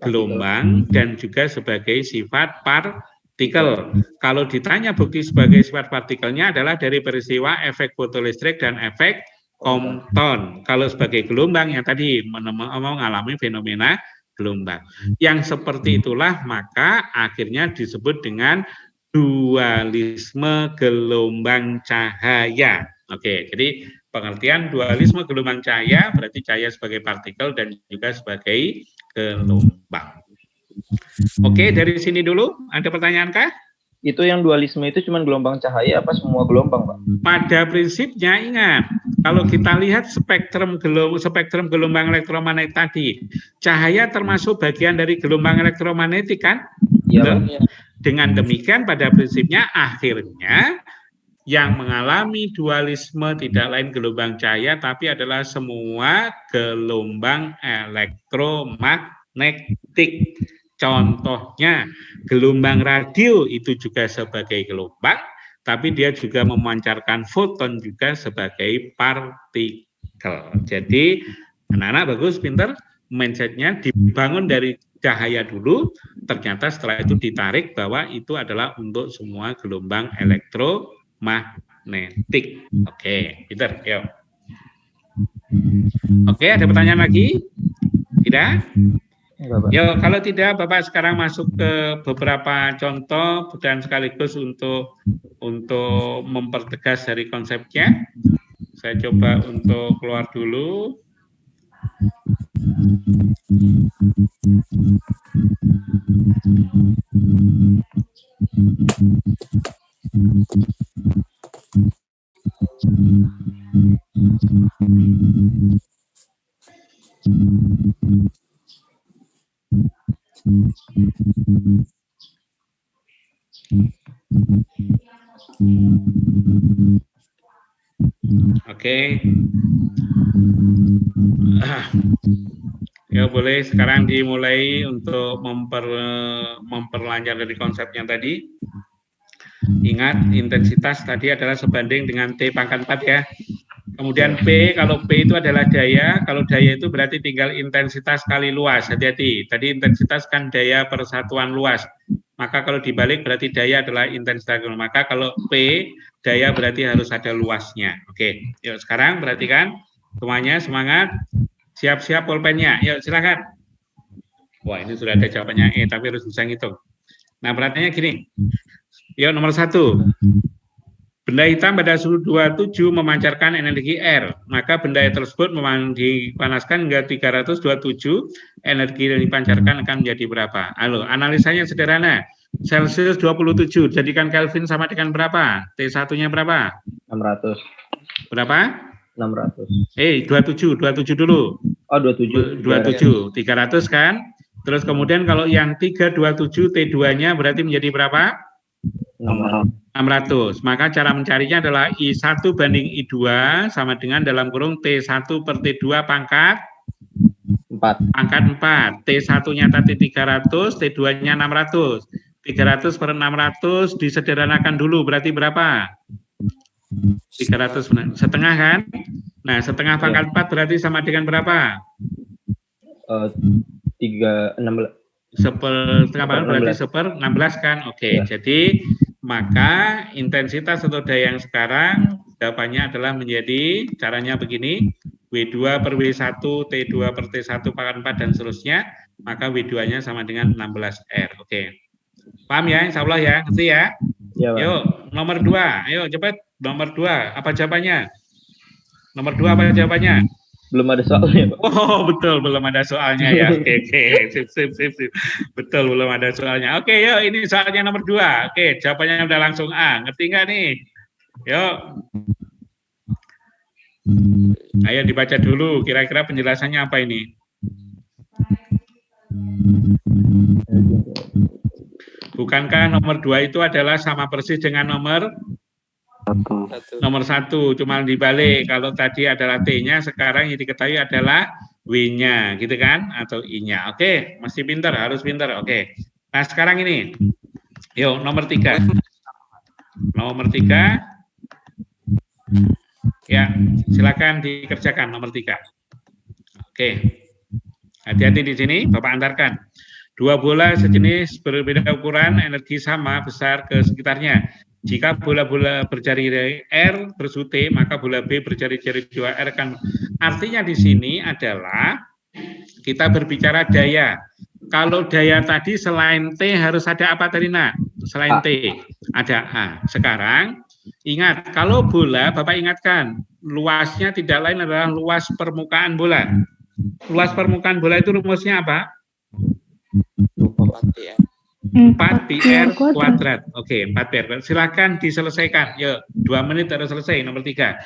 Gelombang dan juga sebagai sifat partikel. Kalau ditanya bukti sebagai sifat partikelnya adalah dari peristiwa efek fotolistrik dan efek Compton. Kalau sebagai gelombang yang tadi mengalami fenomena gelombang. Yang seperti itulah maka akhirnya disebut dengan dualisme gelombang cahaya. Oke, jadi pengertian dualisme gelombang cahaya berarti cahaya sebagai partikel dan juga sebagai gelombang. Oke, dari sini dulu. Ada pertanyaan kah? Itu yang dualisme itu cuma gelombang cahaya apa semua gelombang, Pak? Pada prinsipnya ingat, kalau kita lihat spektrum gelombang elektromagnetik tadi, cahaya termasuk bagian dari gelombang elektromagnetik kan? Iya, Pak. Dengan demikian pada prinsipnya akhirnya yang mengalami dualisme tidak lain gelombang cahaya tapi adalah semua gelombang elektromagnetik. Contohnya gelombang radio itu juga sebagai gelombang, tapi dia juga memancarkan foton juga sebagai partikel. Jadi anak-anak bagus, pinter, mindsetnya dibangun dari cahaya dulu, ternyata setelah itu ditarik bahwa itu adalah untuk semua gelombang elektromagnetik. Oke, pinter, yuk. Oke, ada pertanyaan lagi? Tidak? Yuk, kalau tidak, Bapak sekarang masuk ke beberapa contoh dan sekaligus untuk mempertegas dari konsepnya. Saya coba untuk keluar dulu. Oke. Ya boleh sekarang dimulai untuk memperlancar dari konsepnya tadi. Ingat intensitas tadi adalah sebanding dengan T pangkat 4 ya. Kemudian P, kalau P itu adalah daya, kalau daya itu berarti tinggal intensitas kali luas, hati-hati. Tadi intensitas kan daya per satuan luas. Maka kalau dibalik berarti daya adalah intensitas. Maka kalau P, daya berarti harus ada luasnya. Oke, yuk sekarang perhatikan semuanya semangat. Siap-siap pulpennya, yuk silakan. Wah ini sudah ada jawabannya E, tapi harus bisa ngitung. Nah perhatiannya gini, yuk nomor 1. Benda hitam pada suhu 27 memancarkan energi R, maka benda tersebut dipanaskan hingga 327, energi yang dipancarkan akan menjadi berapa? Halo, analisanya sederhana. Celsius 27, jadikan Kelvin sama dengan berapa? T1-nya berapa? 600. Berapa? 600. 27 dulu. Oh, 27. 27, 300 kan? Terus kemudian kalau yang 327 T2-nya berarti menjadi berapa? 600. Maka cara mencarinya adalah I1 banding I2 sama dengan dalam kurung T1 per T2 pangkat 4. Pangkat 4. T1-nya tadi 300, T2-nya 600. 300 per 600 disederhanakan dulu berarti berapa? 300 setengah kan? Nah, setengah pangkat 4 berarti sama dengan berapa? 16. Setengah pangkat berarti 1/16 kan? Oke, ya. Jadi maka intensitas atau daya yang sekarang jawabannya adalah menjadi caranya begini, W2 per W1, T2 per T1 pangkat 4 dan seterusnya, maka W2-nya sama dengan 16R. Oke. Paham ya? Insya Allah ya, ngerti ya? Ya, yuk, nomor 2. Ayo cepat, nomor 2. Apa jawabannya? Nomor 2 apa jawabannya? Belum ada soalnya, Pak. Oh, betul, belum ada soalnya ya. Oke. Sip. Betul, belum ada soalnya. Oke, yuk, ini soalnya nomor 2. Oke, jawabannya udah langsung A. Ngerti nggak nih? Yuk. Ayo dibaca dulu, kira-kira penjelasannya apa ini? Bukankah nomor 2 itu adalah sama persis dengan nomor 1, cuma dibalik. Kalau tadi adalah T-nya, sekarang yang diketahui adalah W-nya, gitu kan? Atau I-nya. Oke, masih pintar, harus pintar. Oke. Nah, sekarang ini. Yuk, nomor 3. Nomor 3. Ya, silakan dikerjakan nomor 3. Oke. Hati-hati di sini, Bapak antarkan. 2 bola sejenis berbeda ukuran, energi sama besar ke sekitarnya. Jika bola-bola berjari R bersu T, maka bola B berjari-jari 2R kan. Artinya di sini adalah kita berbicara daya. Kalau daya tadi selain T harus ada apa tadi, Nak? Selain T ada A. Sekarang ingat, kalau bola, Bapak ingatkan, luasnya tidak lain adalah luas permukaan bola. Luas permukaan bola itu rumusnya apa? 4πr kuadrat. Oke, 4πr. Silakan diselesaikan. Yuk, 2 menit harus selesai. Nomor 3.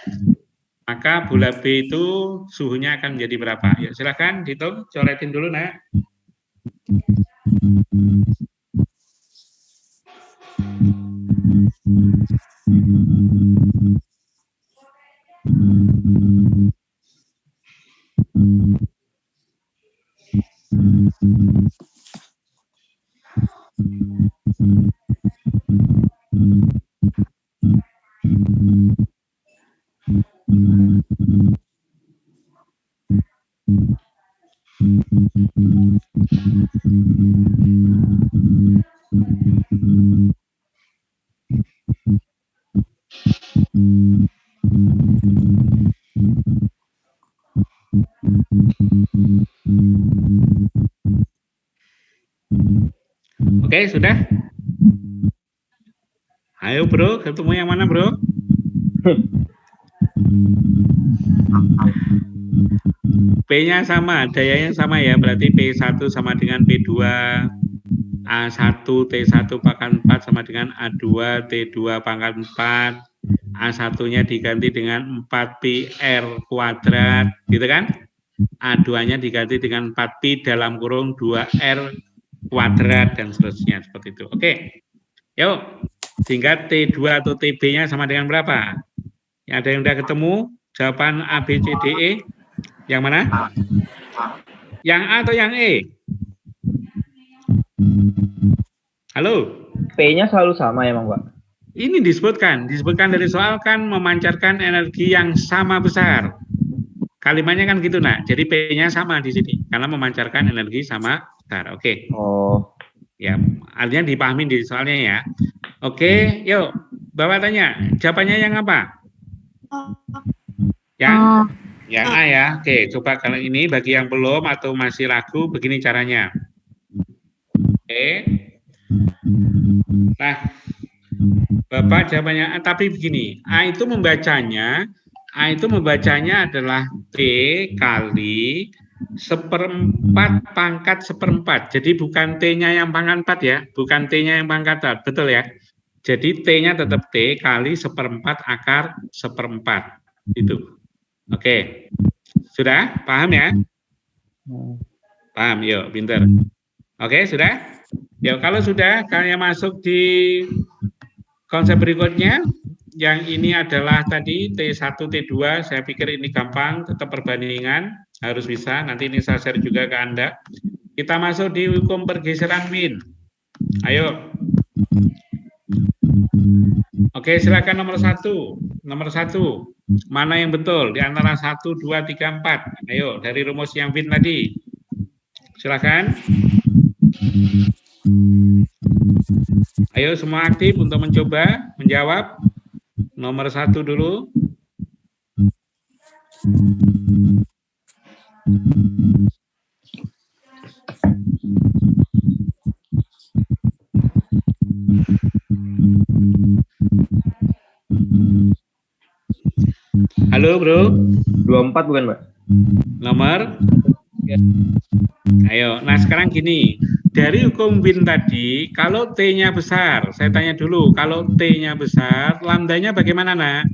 Maka bola B itu suhunya akan menjadi berapa? Yuk, silakan dihitung. Coretin dulu, Nak. Oke, sudah? Ayo bro, ketemu yang mana bro? P-nya sama, dayanya sama ya, berarti P1 sama dengan P2, A1 T1 pangkat 4 sama dengan A2 T2 pangkat 4, A1-nya diganti dengan 4πr kuadrat, gitu kan? A2-nya diganti dengan 4pi dalam kurung 2r kuadrat dan seterusnya seperti itu. Oke. Yuk, sehingga T2 atau TB-nya sama dengan berapa? Ada yang udah ketemu jawaban A, B, C, D, E? Yang mana? Yang A atau yang E? Halo? P-nya selalu sama ya, Pak? Ini disebutkan dari soal kan memancarkan energi yang sama besar. Kalimatnya kan gitu, Nak. Jadi P-nya sama di sini karena memancarkan energi sama besar. Oke. Oh. Ya, artinya dipahami di soalnya ya. Oke, yuk. Bapak tanya, jawabannya yang apa? Yang A ya. Oke, coba kalau ini bagi yang belum atau masih ragu, begini caranya. Oke. Nah, Bapak jawabannya A, tapi begini, A itu membacanya adalah T kali 1/4 pangkat 1/4. Jadi bukan T-nya yang pangkat 4 ya, bukan T-nya yang pangkat 4, betul ya. Jadi T-nya tetap T kali 1/4 akar 1/4. Itu. Oke. Sudah? Paham ya? Paham, yuk, pinter. Oke, sudah? Yuk, kalau sudah, kalian masuk di konsep berikutnya. Yang ini adalah tadi T1, T2, saya pikir ini gampang, tetap perbandingan, harus bisa, nanti ini saya share juga ke Anda. Kita masuk di hukum pergeseran Wien. Ayo. Oke, silakan nomor 1. Nomor 1, mana yang betul? Di antara 1, 2, 3, 4. Ayo, dari rumus yang Wien tadi. Silakan. Ayo semua aktif untuk mencoba menjawab. Nomor 1 dulu. Halo bro. 24 bukan, Mbak? Nomor. Ayo, nah sekarang gini, dari hukum Wien tadi, kalau T-nya besar, saya tanya dulu, kalau T-nya besar, lambdanya bagaimana, Nak?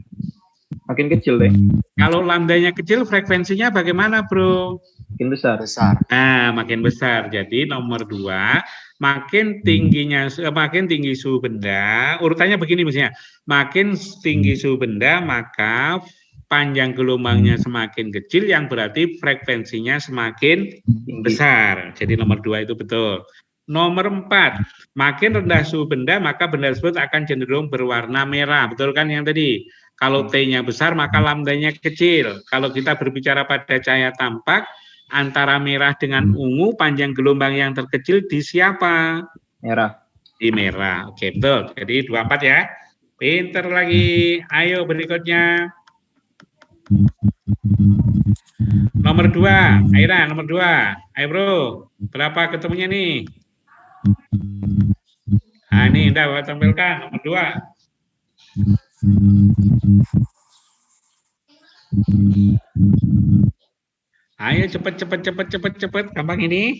Makin kecil deh. Kalau lambdanya kecil, frekuensinya bagaimana, bro? Makin besar. besar. Nah, makin besar. Jadi nomor 2, makin tinggi suhu benda, urutannya begini misalnya, makin tinggi suhu benda maka panjang gelombangnya semakin kecil, yang berarti frekuensinya semakin Tinggi. besar. Jadi nomor 2 itu betul. Nomor 4, makin rendah suhu benda maka benda tersebut akan cenderung berwarna merah. Betul kan yang tadi? Kalau T-nya besar maka lambdanya kecil. Kalau kita berbicara pada cahaya tampak, antara merah dengan ungu, panjang gelombang yang terkecil di siapa? Merah. Di merah. Oke, betul. Jadi 24 ya. Pinter lagi. Ayo berikutnya. Nomor 2. Aira, nomor 2. Ayo bro, berapa ketemunya nih? Nah ini udah tampilkan nomor 2. Ayo cepet. Gampang ini.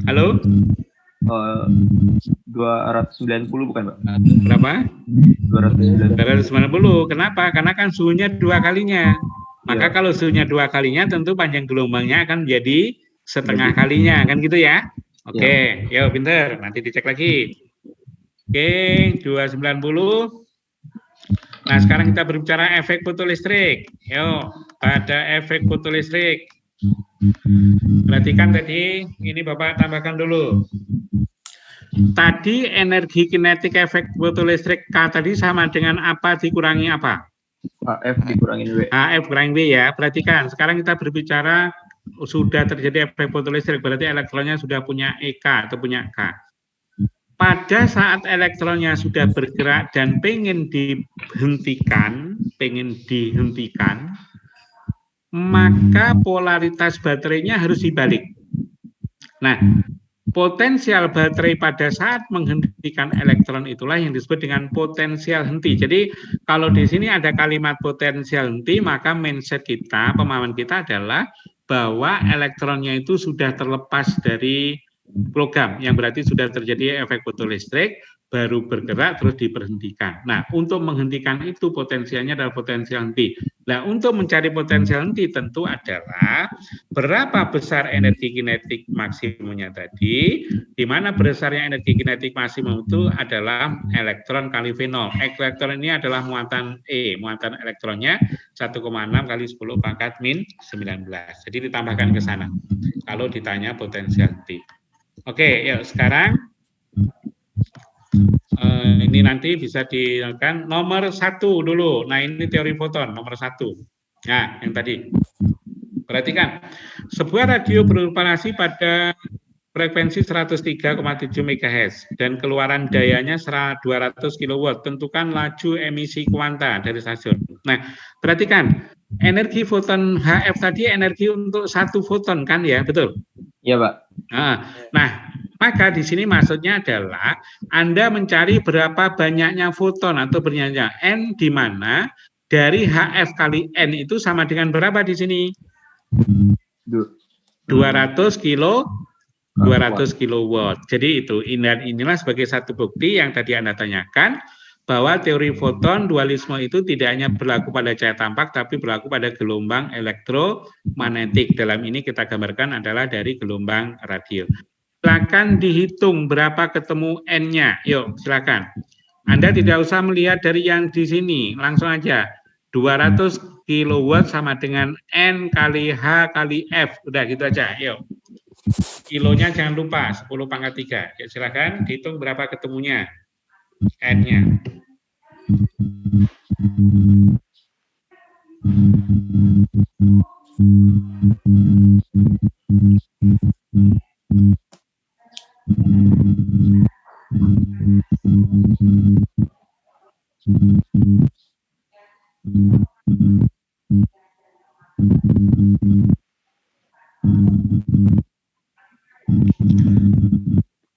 Halo? 290 bukan, Pak? Berapa? 290. 290. Kenapa? Karena kan suhunya 2 kalinya. Maka Ya. kalau suhunya 2 kalinya tentu panjang gelombangnya akan menjadi setengah kalinya, kan gitu ya? Oke, yuk pinter. Nanti dicek lagi. Oke, 290. Nah, sekarang kita berbicara efek fotolistrik. Yuk, pada efek fotolistrik. Perhatikan tadi, ini Bapak tambahkan dulu. Tadi energi kinetik efek fotolistrik K tadi sama dengan apa dikurangi apa? HF dikurangin W. HF kurang W ya. Perhatikan, sekarang kita berbicara sudah terjadi efek fotolistrik, berarti elektronnya sudah punya EK atau punya K. Pada saat elektronnya sudah bergerak dan pengen dihentikan, maka polaritas baterainya harus dibalik. Nah, potensial baterai pada saat menghentikan elektron itulah yang disebut dengan potensial henti. Jadi kalau di sini ada kalimat potensial henti, maka mindset kita, pemahaman kita adalah bahwa elektronnya itu sudah terlepas dari program, yang berarti sudah terjadi efek fotolistrik, baru bergerak terus diberhentikan. Nah, untuk menghentikan itu potensialnya adalah potensial henti. Nah, untuk mencari potensial henti tentu adalah berapa besar energi kinetik maksimumnya tadi, di mana besarnya energi kinetik maksimum itu adalah elektron kali V0. Elektron ini adalah muatan E, muatan elektronnya 1,6 kali 10 pangkat min 19. Jadi ditambahkan ke sana kalau ditanya potensial henti. Oke, yuk sekarang ini nanti bisa dilakukan nomor 1 dulu. Nah, ini teori foton nomor 1. Nah, yang tadi. Perhatikan, sebuah radio beroperasi pada frekuensi 103,7 MHz dan keluaran dayanya 200 kW. Tentukan laju emisi kuanta dari stasiun. Nah, perhatikan, energi foton HF tadi energi untuk 1 foton kan ya, betul? Iya, Pak. Nah, maka di sini maksudnya adalah Anda mencari berapa banyaknya foton atau banyaknya N, di mana dari HF kali N itu sama dengan berapa di sini? 200 kilowatt. Jadi itu, inilah sebagai satu bukti yang tadi Anda tanyakan, bahwa teori foton dualisme itu tidak hanya berlaku pada cahaya tampak, tapi berlaku pada gelombang elektromagnetik. Dalam ini kita gambarkan adalah dari gelombang radio. Silakan dihitung berapa ketemu N-nya. Yuk, silakan. Anda tidak usah melihat dari yang di sini, langsung aja. 200 kilowatt sama dengan N kali H kali F. Udah gitu aja, yuk. Kilonya jangan lupa, 10 pangkat 3. Yuk, silakan dihitung berapa ketemunya N-nya.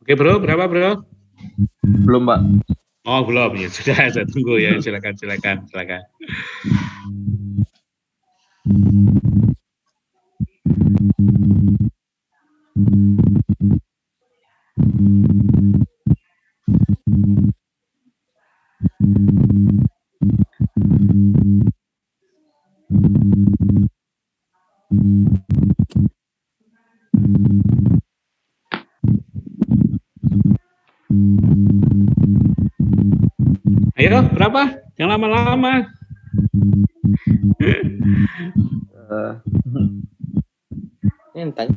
Oke bro, berapa bro? Belum, Pak. Oh belum, ya sudah, saya tunggu ya, silakan. Ayo, berapa? Yang lama-lama. Ini tanya.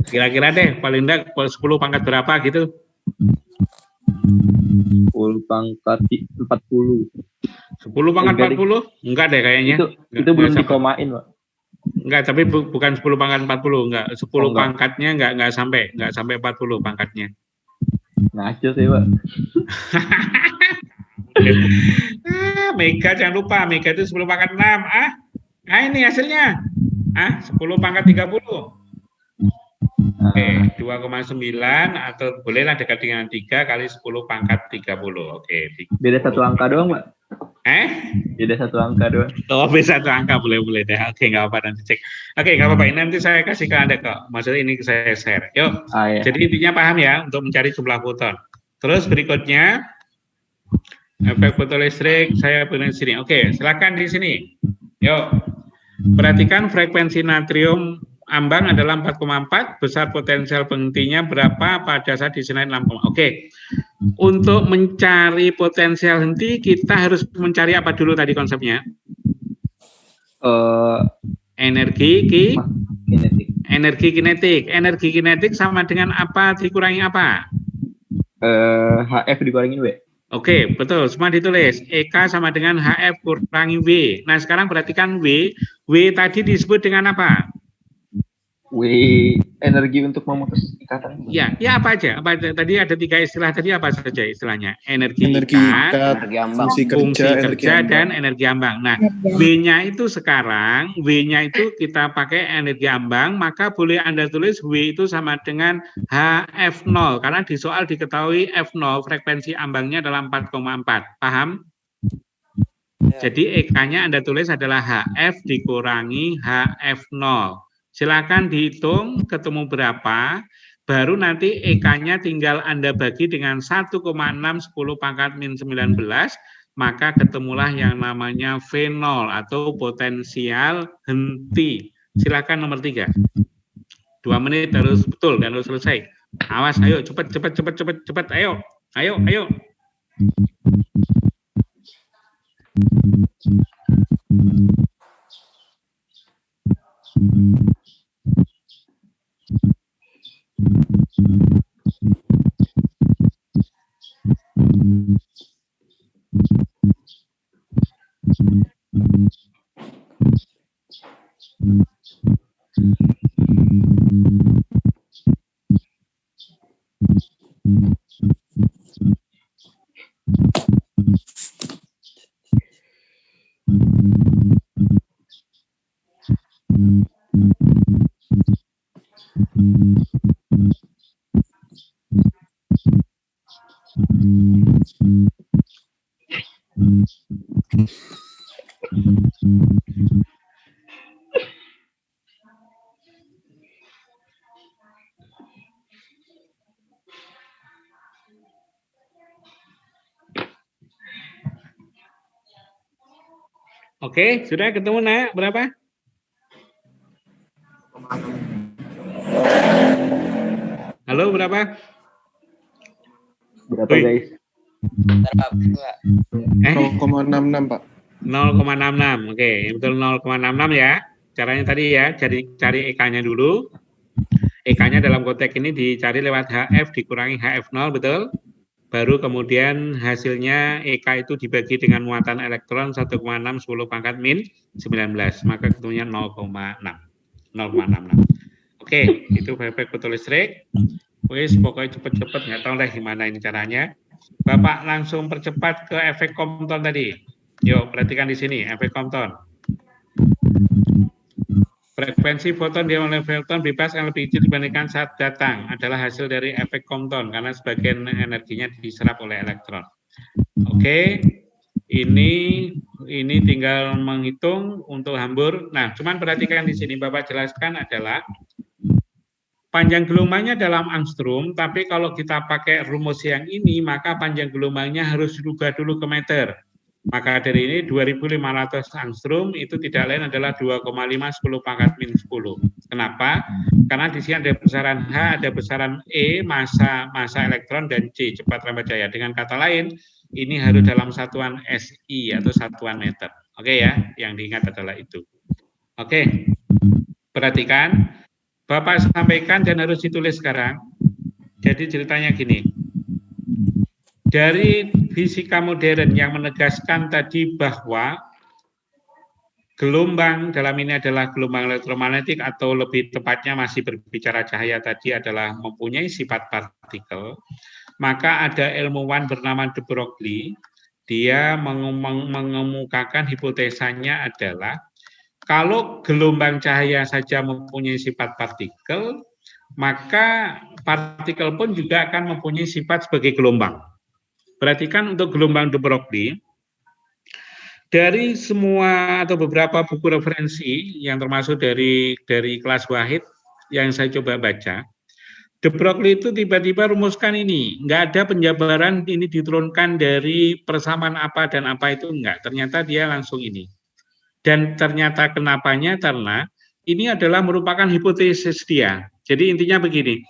Kira-kira deh, paling enggak 10 pangkat berapa gitu? 10 pangkat 40. 10 pangkat Enggak, 40? Enggak deh kayaknya. Itu belum sampai. dikomain, Pak. Enggak, tapi bukan 10 pangkat 40, enggak. 10 enggak. pangkatnya enggak sampai 40 pangkatnya. Ngaco sih, Pak. Mega jangan lupa, Mega itu 10 pangkat 6. Ini hasilnya. 10 pangkat 30. Oke, 2,9 atau bolehlah dekat dengan 3 kali 10 pangkat 30. Oke. Beda 1 angka doang, Pak. Beda 1 angka doang. Oh, beda 1 angka, boleh deh. Oke, nggak apa-apa, nanti cek. Oke, nggak apa-apa. Ini nanti saya kasih ke Anda kok. Maksudnya ini saya share. Yuk. Iya. Jadi intinya paham ya untuk mencari jumlah foton. Terus berikutnya efek fotoelektrik saya pilih sini. Oke, silakan di sini. Yuk. Perhatikan frekuensi natrium ambang adalah 4,4, besar potensial penghentinya berapa pada saat disinain 6. Oke. Untuk mencari potensial henti kita harus mencari apa dulu tadi konsepnya? Energi kinetik. Energi kinetik sama dengan apa dikurangi apa? HF dikurangin W. Oke, betul. Semua ditulis. EK sama dengan HF kurangi W. Nah, sekarang perhatikan W. W tadi disebut dengan apa? W, energi untuk memutus ikatan. Ya apa aja? Tadi ada 3 istilah tadi, apa saja istilahnya? Energi ikat, Energi ambang, fungsi kerja dan energi ambang. Nah, W-nya itu sekarang, W-nya itu kita pakai energi ambang, maka boleh Anda tulis W itu sama dengan HF0, karena di soal diketahui F0, frekuensi ambangnya adalah 4,4. Paham? Jadi EK-nya Anda tulis adalah HF dikurangi HF0. Silakan dihitung ketemu berapa, baru nanti EK-nya tinggal Anda bagi dengan 1,6 10 pangkat min 19, maka ketemulah yang namanya V0 atau potensial henti. Silakan nomor 3. 2 menit harus betul dan harus selesai. Awas, ayo cepat, ayo. Oke, sudah ketemu nak? Berapa? Halo, berapa? Berapa guys? 0,66 Pak. 0,66. Oke, betul 0,66 ya. Caranya tadi ya, cari EK-nya dulu. EK-nya dalam konteks ini dicari lewat HF dikurangi HF0, betul? Baru kemudian hasilnya EK itu dibagi dengan muatan elektron 1,6 10 pangkat min 19, maka ketemunya 0,66. Oke, itu efek fotoelektrik. Wes pokoknya cepet-cepet, nggak tahu deh gimana ini caranya. Bapak langsung percepat ke efek Compton tadi. Yuk, perhatikan di sini efek Compton. Frekuensi foton di oleh foton bebas yang lebih kecil dibandingkan saat datang adalah hasil dari efek Compton karena sebagian energinya diserap oleh elektron. Oke, ini tinggal menghitung untuk hambur. Nah, cuman perhatikan di sini Bapak jelaskan adalah panjang gelombangnya dalam angstrom, tapi kalau kita pakai rumus yang ini maka panjang gelombangnya harus dirubah dulu ke meter. Maka dari ini 2500 angstrom itu tidak lain adalah 2,5 10 pangkat min 10. Kenapa? Karena di sini ada besaran H, ada besaran E, massa elektron, dan C, cepat lambat jaya. Dengan kata lain, ini harus dalam satuan SI atau satuan meter. Oke ya, yang diingat adalah itu. Oke, perhatikan, Bapak sampaikan dan harus ditulis sekarang. Jadi ceritanya gini, dari fisika modern yang menegaskan tadi bahwa gelombang dalam ini adalah gelombang elektromagnetik atau lebih tepatnya masih berbicara cahaya tadi adalah mempunyai sifat partikel, maka ada ilmuwan bernama de Broglie, dia mengemukakan hipotesanya adalah kalau gelombang cahaya saja mempunyai sifat partikel, maka partikel pun juga akan mempunyai sifat sebagai gelombang. Perhatikan untuk gelombang de Broglie, dari semua atau beberapa buku referensi yang termasuk dari kelas Wahid yang saya coba baca, de Broglie itu tiba-tiba rumuskan ini, nggak ada penjabaran ini diturunkan dari persamaan apa dan apa itu, enggak. Ternyata dia langsung ini. Dan ternyata kenapanya, karena ini adalah merupakan hipotesis dia. Jadi intinya begini,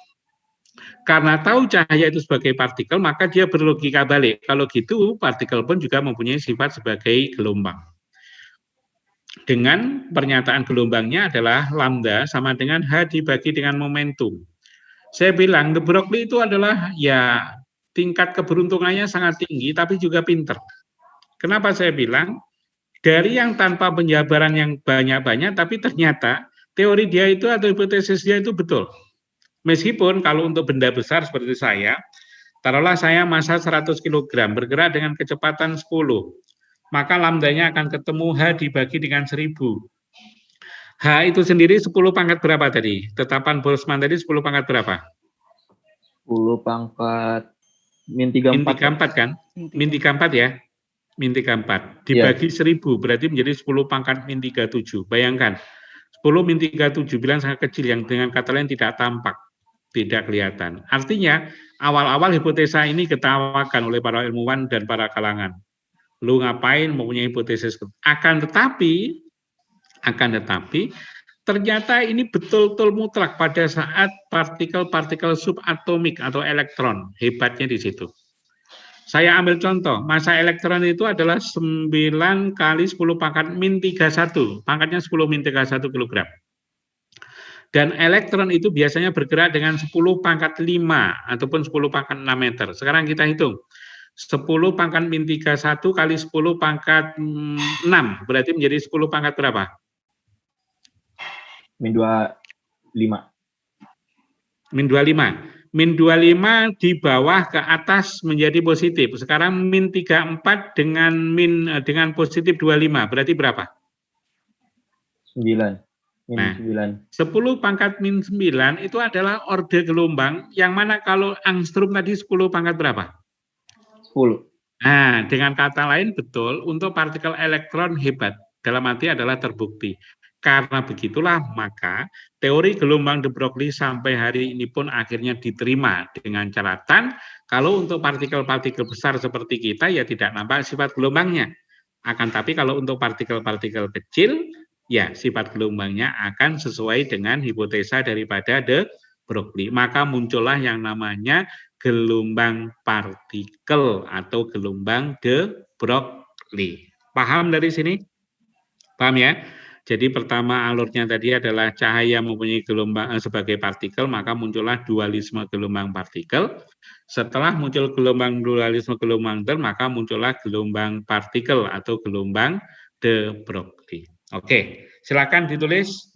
karena tahu cahaya itu sebagai partikel, maka dia berlogika balik. Kalau gitu, partikel pun juga mempunyai sifat sebagai gelombang. Dengan pernyataan gelombangnya adalah lambda sama dengan H dibagi dengan momentum. Saya bilang, de Broglie itu adalah ya tingkat keberuntungannya sangat tinggi, tapi juga pinter. Kenapa saya bilang? Dari yang tanpa penjabaran yang banyak-banyak, tapi ternyata teori dia itu atau hipotesis dia itu betul. Meskipun kalau untuk benda besar seperti saya, taruhlah saya massa 100 kg, bergerak dengan kecepatan 10, maka lambdanya akan ketemu H dibagi dengan 1000. H itu sendiri 10 pangkat berapa tadi? Tetapan Boltzmann tadi 10 pangkat berapa? 10 pangkat min 34. Min 34 kan? Min 34 ya? Min 34. Dibagi 1000, berarti menjadi 10 pangkat min 37. Bayangkan, 10 min 37 bilang sangat kecil, yang dengan kata lain tidak tampak, tidak kelihatan. Artinya, awal-awal hipotesa ini ketawakan oleh para ilmuwan dan para kalangan. Lu ngapain mempunyai hipotesis? Akan tetapi, ternyata ini betul-betul mutlak pada saat partikel-partikel subatomik atau elektron. Hebatnya di situ. Saya ambil contoh, massa elektron itu adalah 9 kali 10 pangkat min 31, pangkatnya 10 min 31 kg. Dan elektron itu biasanya bergerak dengan 10 pangkat 5 ataupun 10 pangkat 6 meter. Sekarang kita hitung. 10 pangkat min 31 kali 10 pangkat 6, berarti menjadi 10 pangkat berapa? Min 25. Min 25. Min 25 di bawah ke atas menjadi positif. Sekarang min 34 dengan positif 25, berarti berapa? 9. Min Nah, 9. 10 pangkat min 9 itu adalah orde gelombang, yang mana kalau angstrom tadi 10 pangkat berapa? 10. Nah, dengan kata lain betul, untuk partikel elektron hebat. Dalam arti adalah terbukti. Karena begitulah, maka teori gelombang de Broglie sampai hari ini pun akhirnya diterima dengan catatan kalau untuk partikel-partikel besar seperti kita ya tidak nampak sifat gelombangnya. Akan tapi kalau untuk partikel-partikel kecil, ya sifat gelombangnya akan sesuai dengan hipotesa daripada de Broglie. Maka muncullah yang namanya gelombang partikel atau gelombang de Broglie. Paham dari sini? Paham ya? Jadi pertama alurnya tadi adalah cahaya mempunyai gelombang sebagai partikel, maka muncullah dualisme gelombang partikel. Setelah muncul gelombang dualisme gelombang maka muncullah gelombang partikel atau gelombang de Broglie. Oke, silakan ditulis.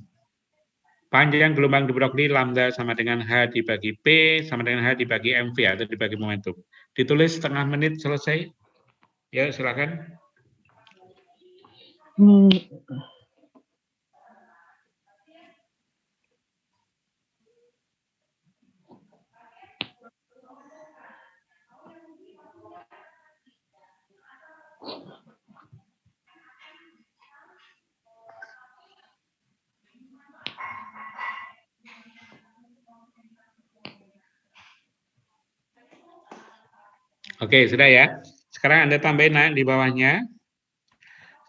Panjang gelombang de Broglie lambda sama dengan H dibagi P sama dengan H dibagi MV atau dibagi momentum. Ditulis setengah menit selesai. Ya, silakan. Oke, sudah ya. Sekarang Anda tambahin naik di bawahnya.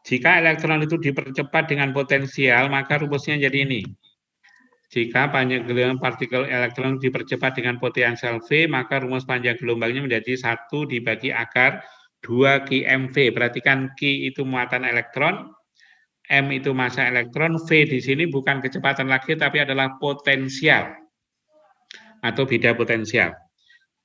Jika elektron itu dipercepat dengan potensial, maka rumusnya jadi ini. Jika panjang gelombang partikel elektron dipercepat dengan potensial V, maka rumus panjang gelombangnya menjadi 1 dibagi akar 2 QMV. Perhatikan Q itu muatan elektron, M itu massa elektron, V di sini bukan kecepatan lagi tapi adalah potensial atau beda potensial.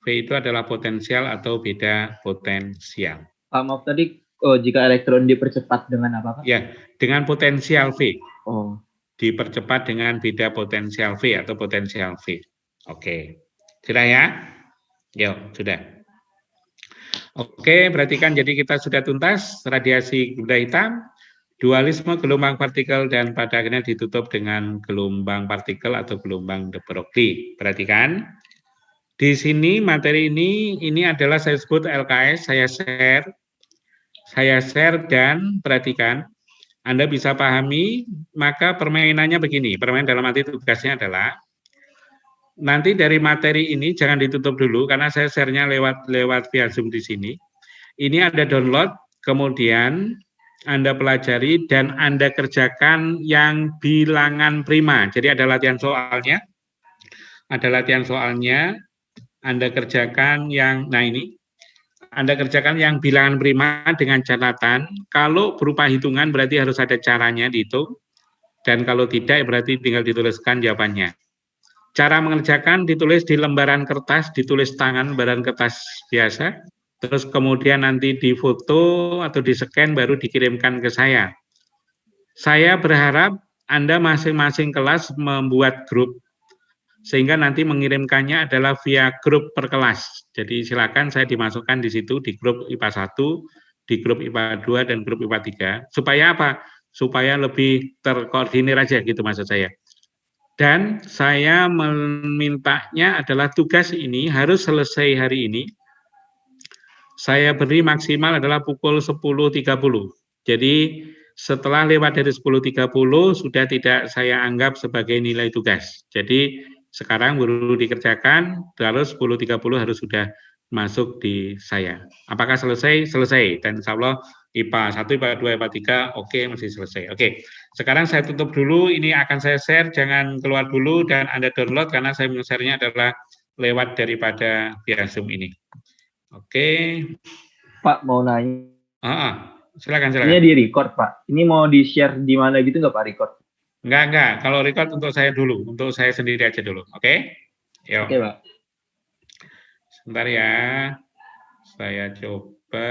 V itu adalah potensial atau beda potensial. Pak, maaf tadi jika elektron dipercepat dengan apa, Pak? Ya, dengan potensial V. Oh, Dipercepat dengan beda potensial V atau potensial V. Oke. Sudah ya? Yuk, sudah. Oke, perhatikan jadi kita sudah tuntas radiasi benda hitam, dualisme gelombang partikel dan pada akhirnya ditutup dengan gelombang partikel atau gelombang de Broglie. Perhatikan. Di sini materi ini adalah saya sebut LKS, saya share dan perhatikan. Anda bisa pahami, maka permainannya begini. Permainan dalam arti tugasnya adalah nanti dari materi ini jangan ditutup dulu karena saya share-nya lewat via Zoom di sini. Ini ada download, kemudian Anda pelajari dan Anda kerjakan yang bilangan prima. Jadi ada latihan soalnya. Ada latihan soalnya, Anda kerjakan yang Anda kerjakan yang bilangan prima dengan catatan, kalau berupa hitungan berarti harus ada caranya dihitung, dan kalau tidak berarti tinggal dituliskan jawabannya. Cara mengerjakan ditulis di lembaran kertas, ditulis tangan lembaran kertas biasa, terus kemudian nanti difoto atau di-scan baru dikirimkan ke saya. Saya berharap Anda masing-masing kelas membuat grup, sehingga nanti mengirimkannya adalah via grup per kelas. Jadi silakan saya dimasukkan di situ di grup IPA 1, di grup IPA 2 dan grup IPA 3. Supaya apa? Supaya lebih terkoordinir aja gitu maksud saya. Dan saya memintanya adalah tugas ini harus selesai hari ini. Saya beri maksimal adalah pukul 10.30. Jadi setelah lewat dari 10.30 sudah tidak saya anggap sebagai nilai tugas. Jadi sekarang baru dikerjakan, terus 10.30 harus sudah masuk di saya. Apakah selesai? Selesai. Dan insya Allah IPA 1, IPA 2, IPA 3, oke, masih selesai. Oke, sekarang saya tutup dulu, ini akan saya share, jangan keluar dulu, dan Anda download, karena saya share-nya adalah lewat daripada via Zoom ini. Oke. Pak, mau nanya. Silakan. Ini di record, Pak. Ini mau di-share di mana gitu nggak, Pak, record? Enggak. Kalau record untuk saya dulu, untuk saya sendiri aja dulu. Oke? Yuk. Oke, Pak. Sebentar ya. Saya coba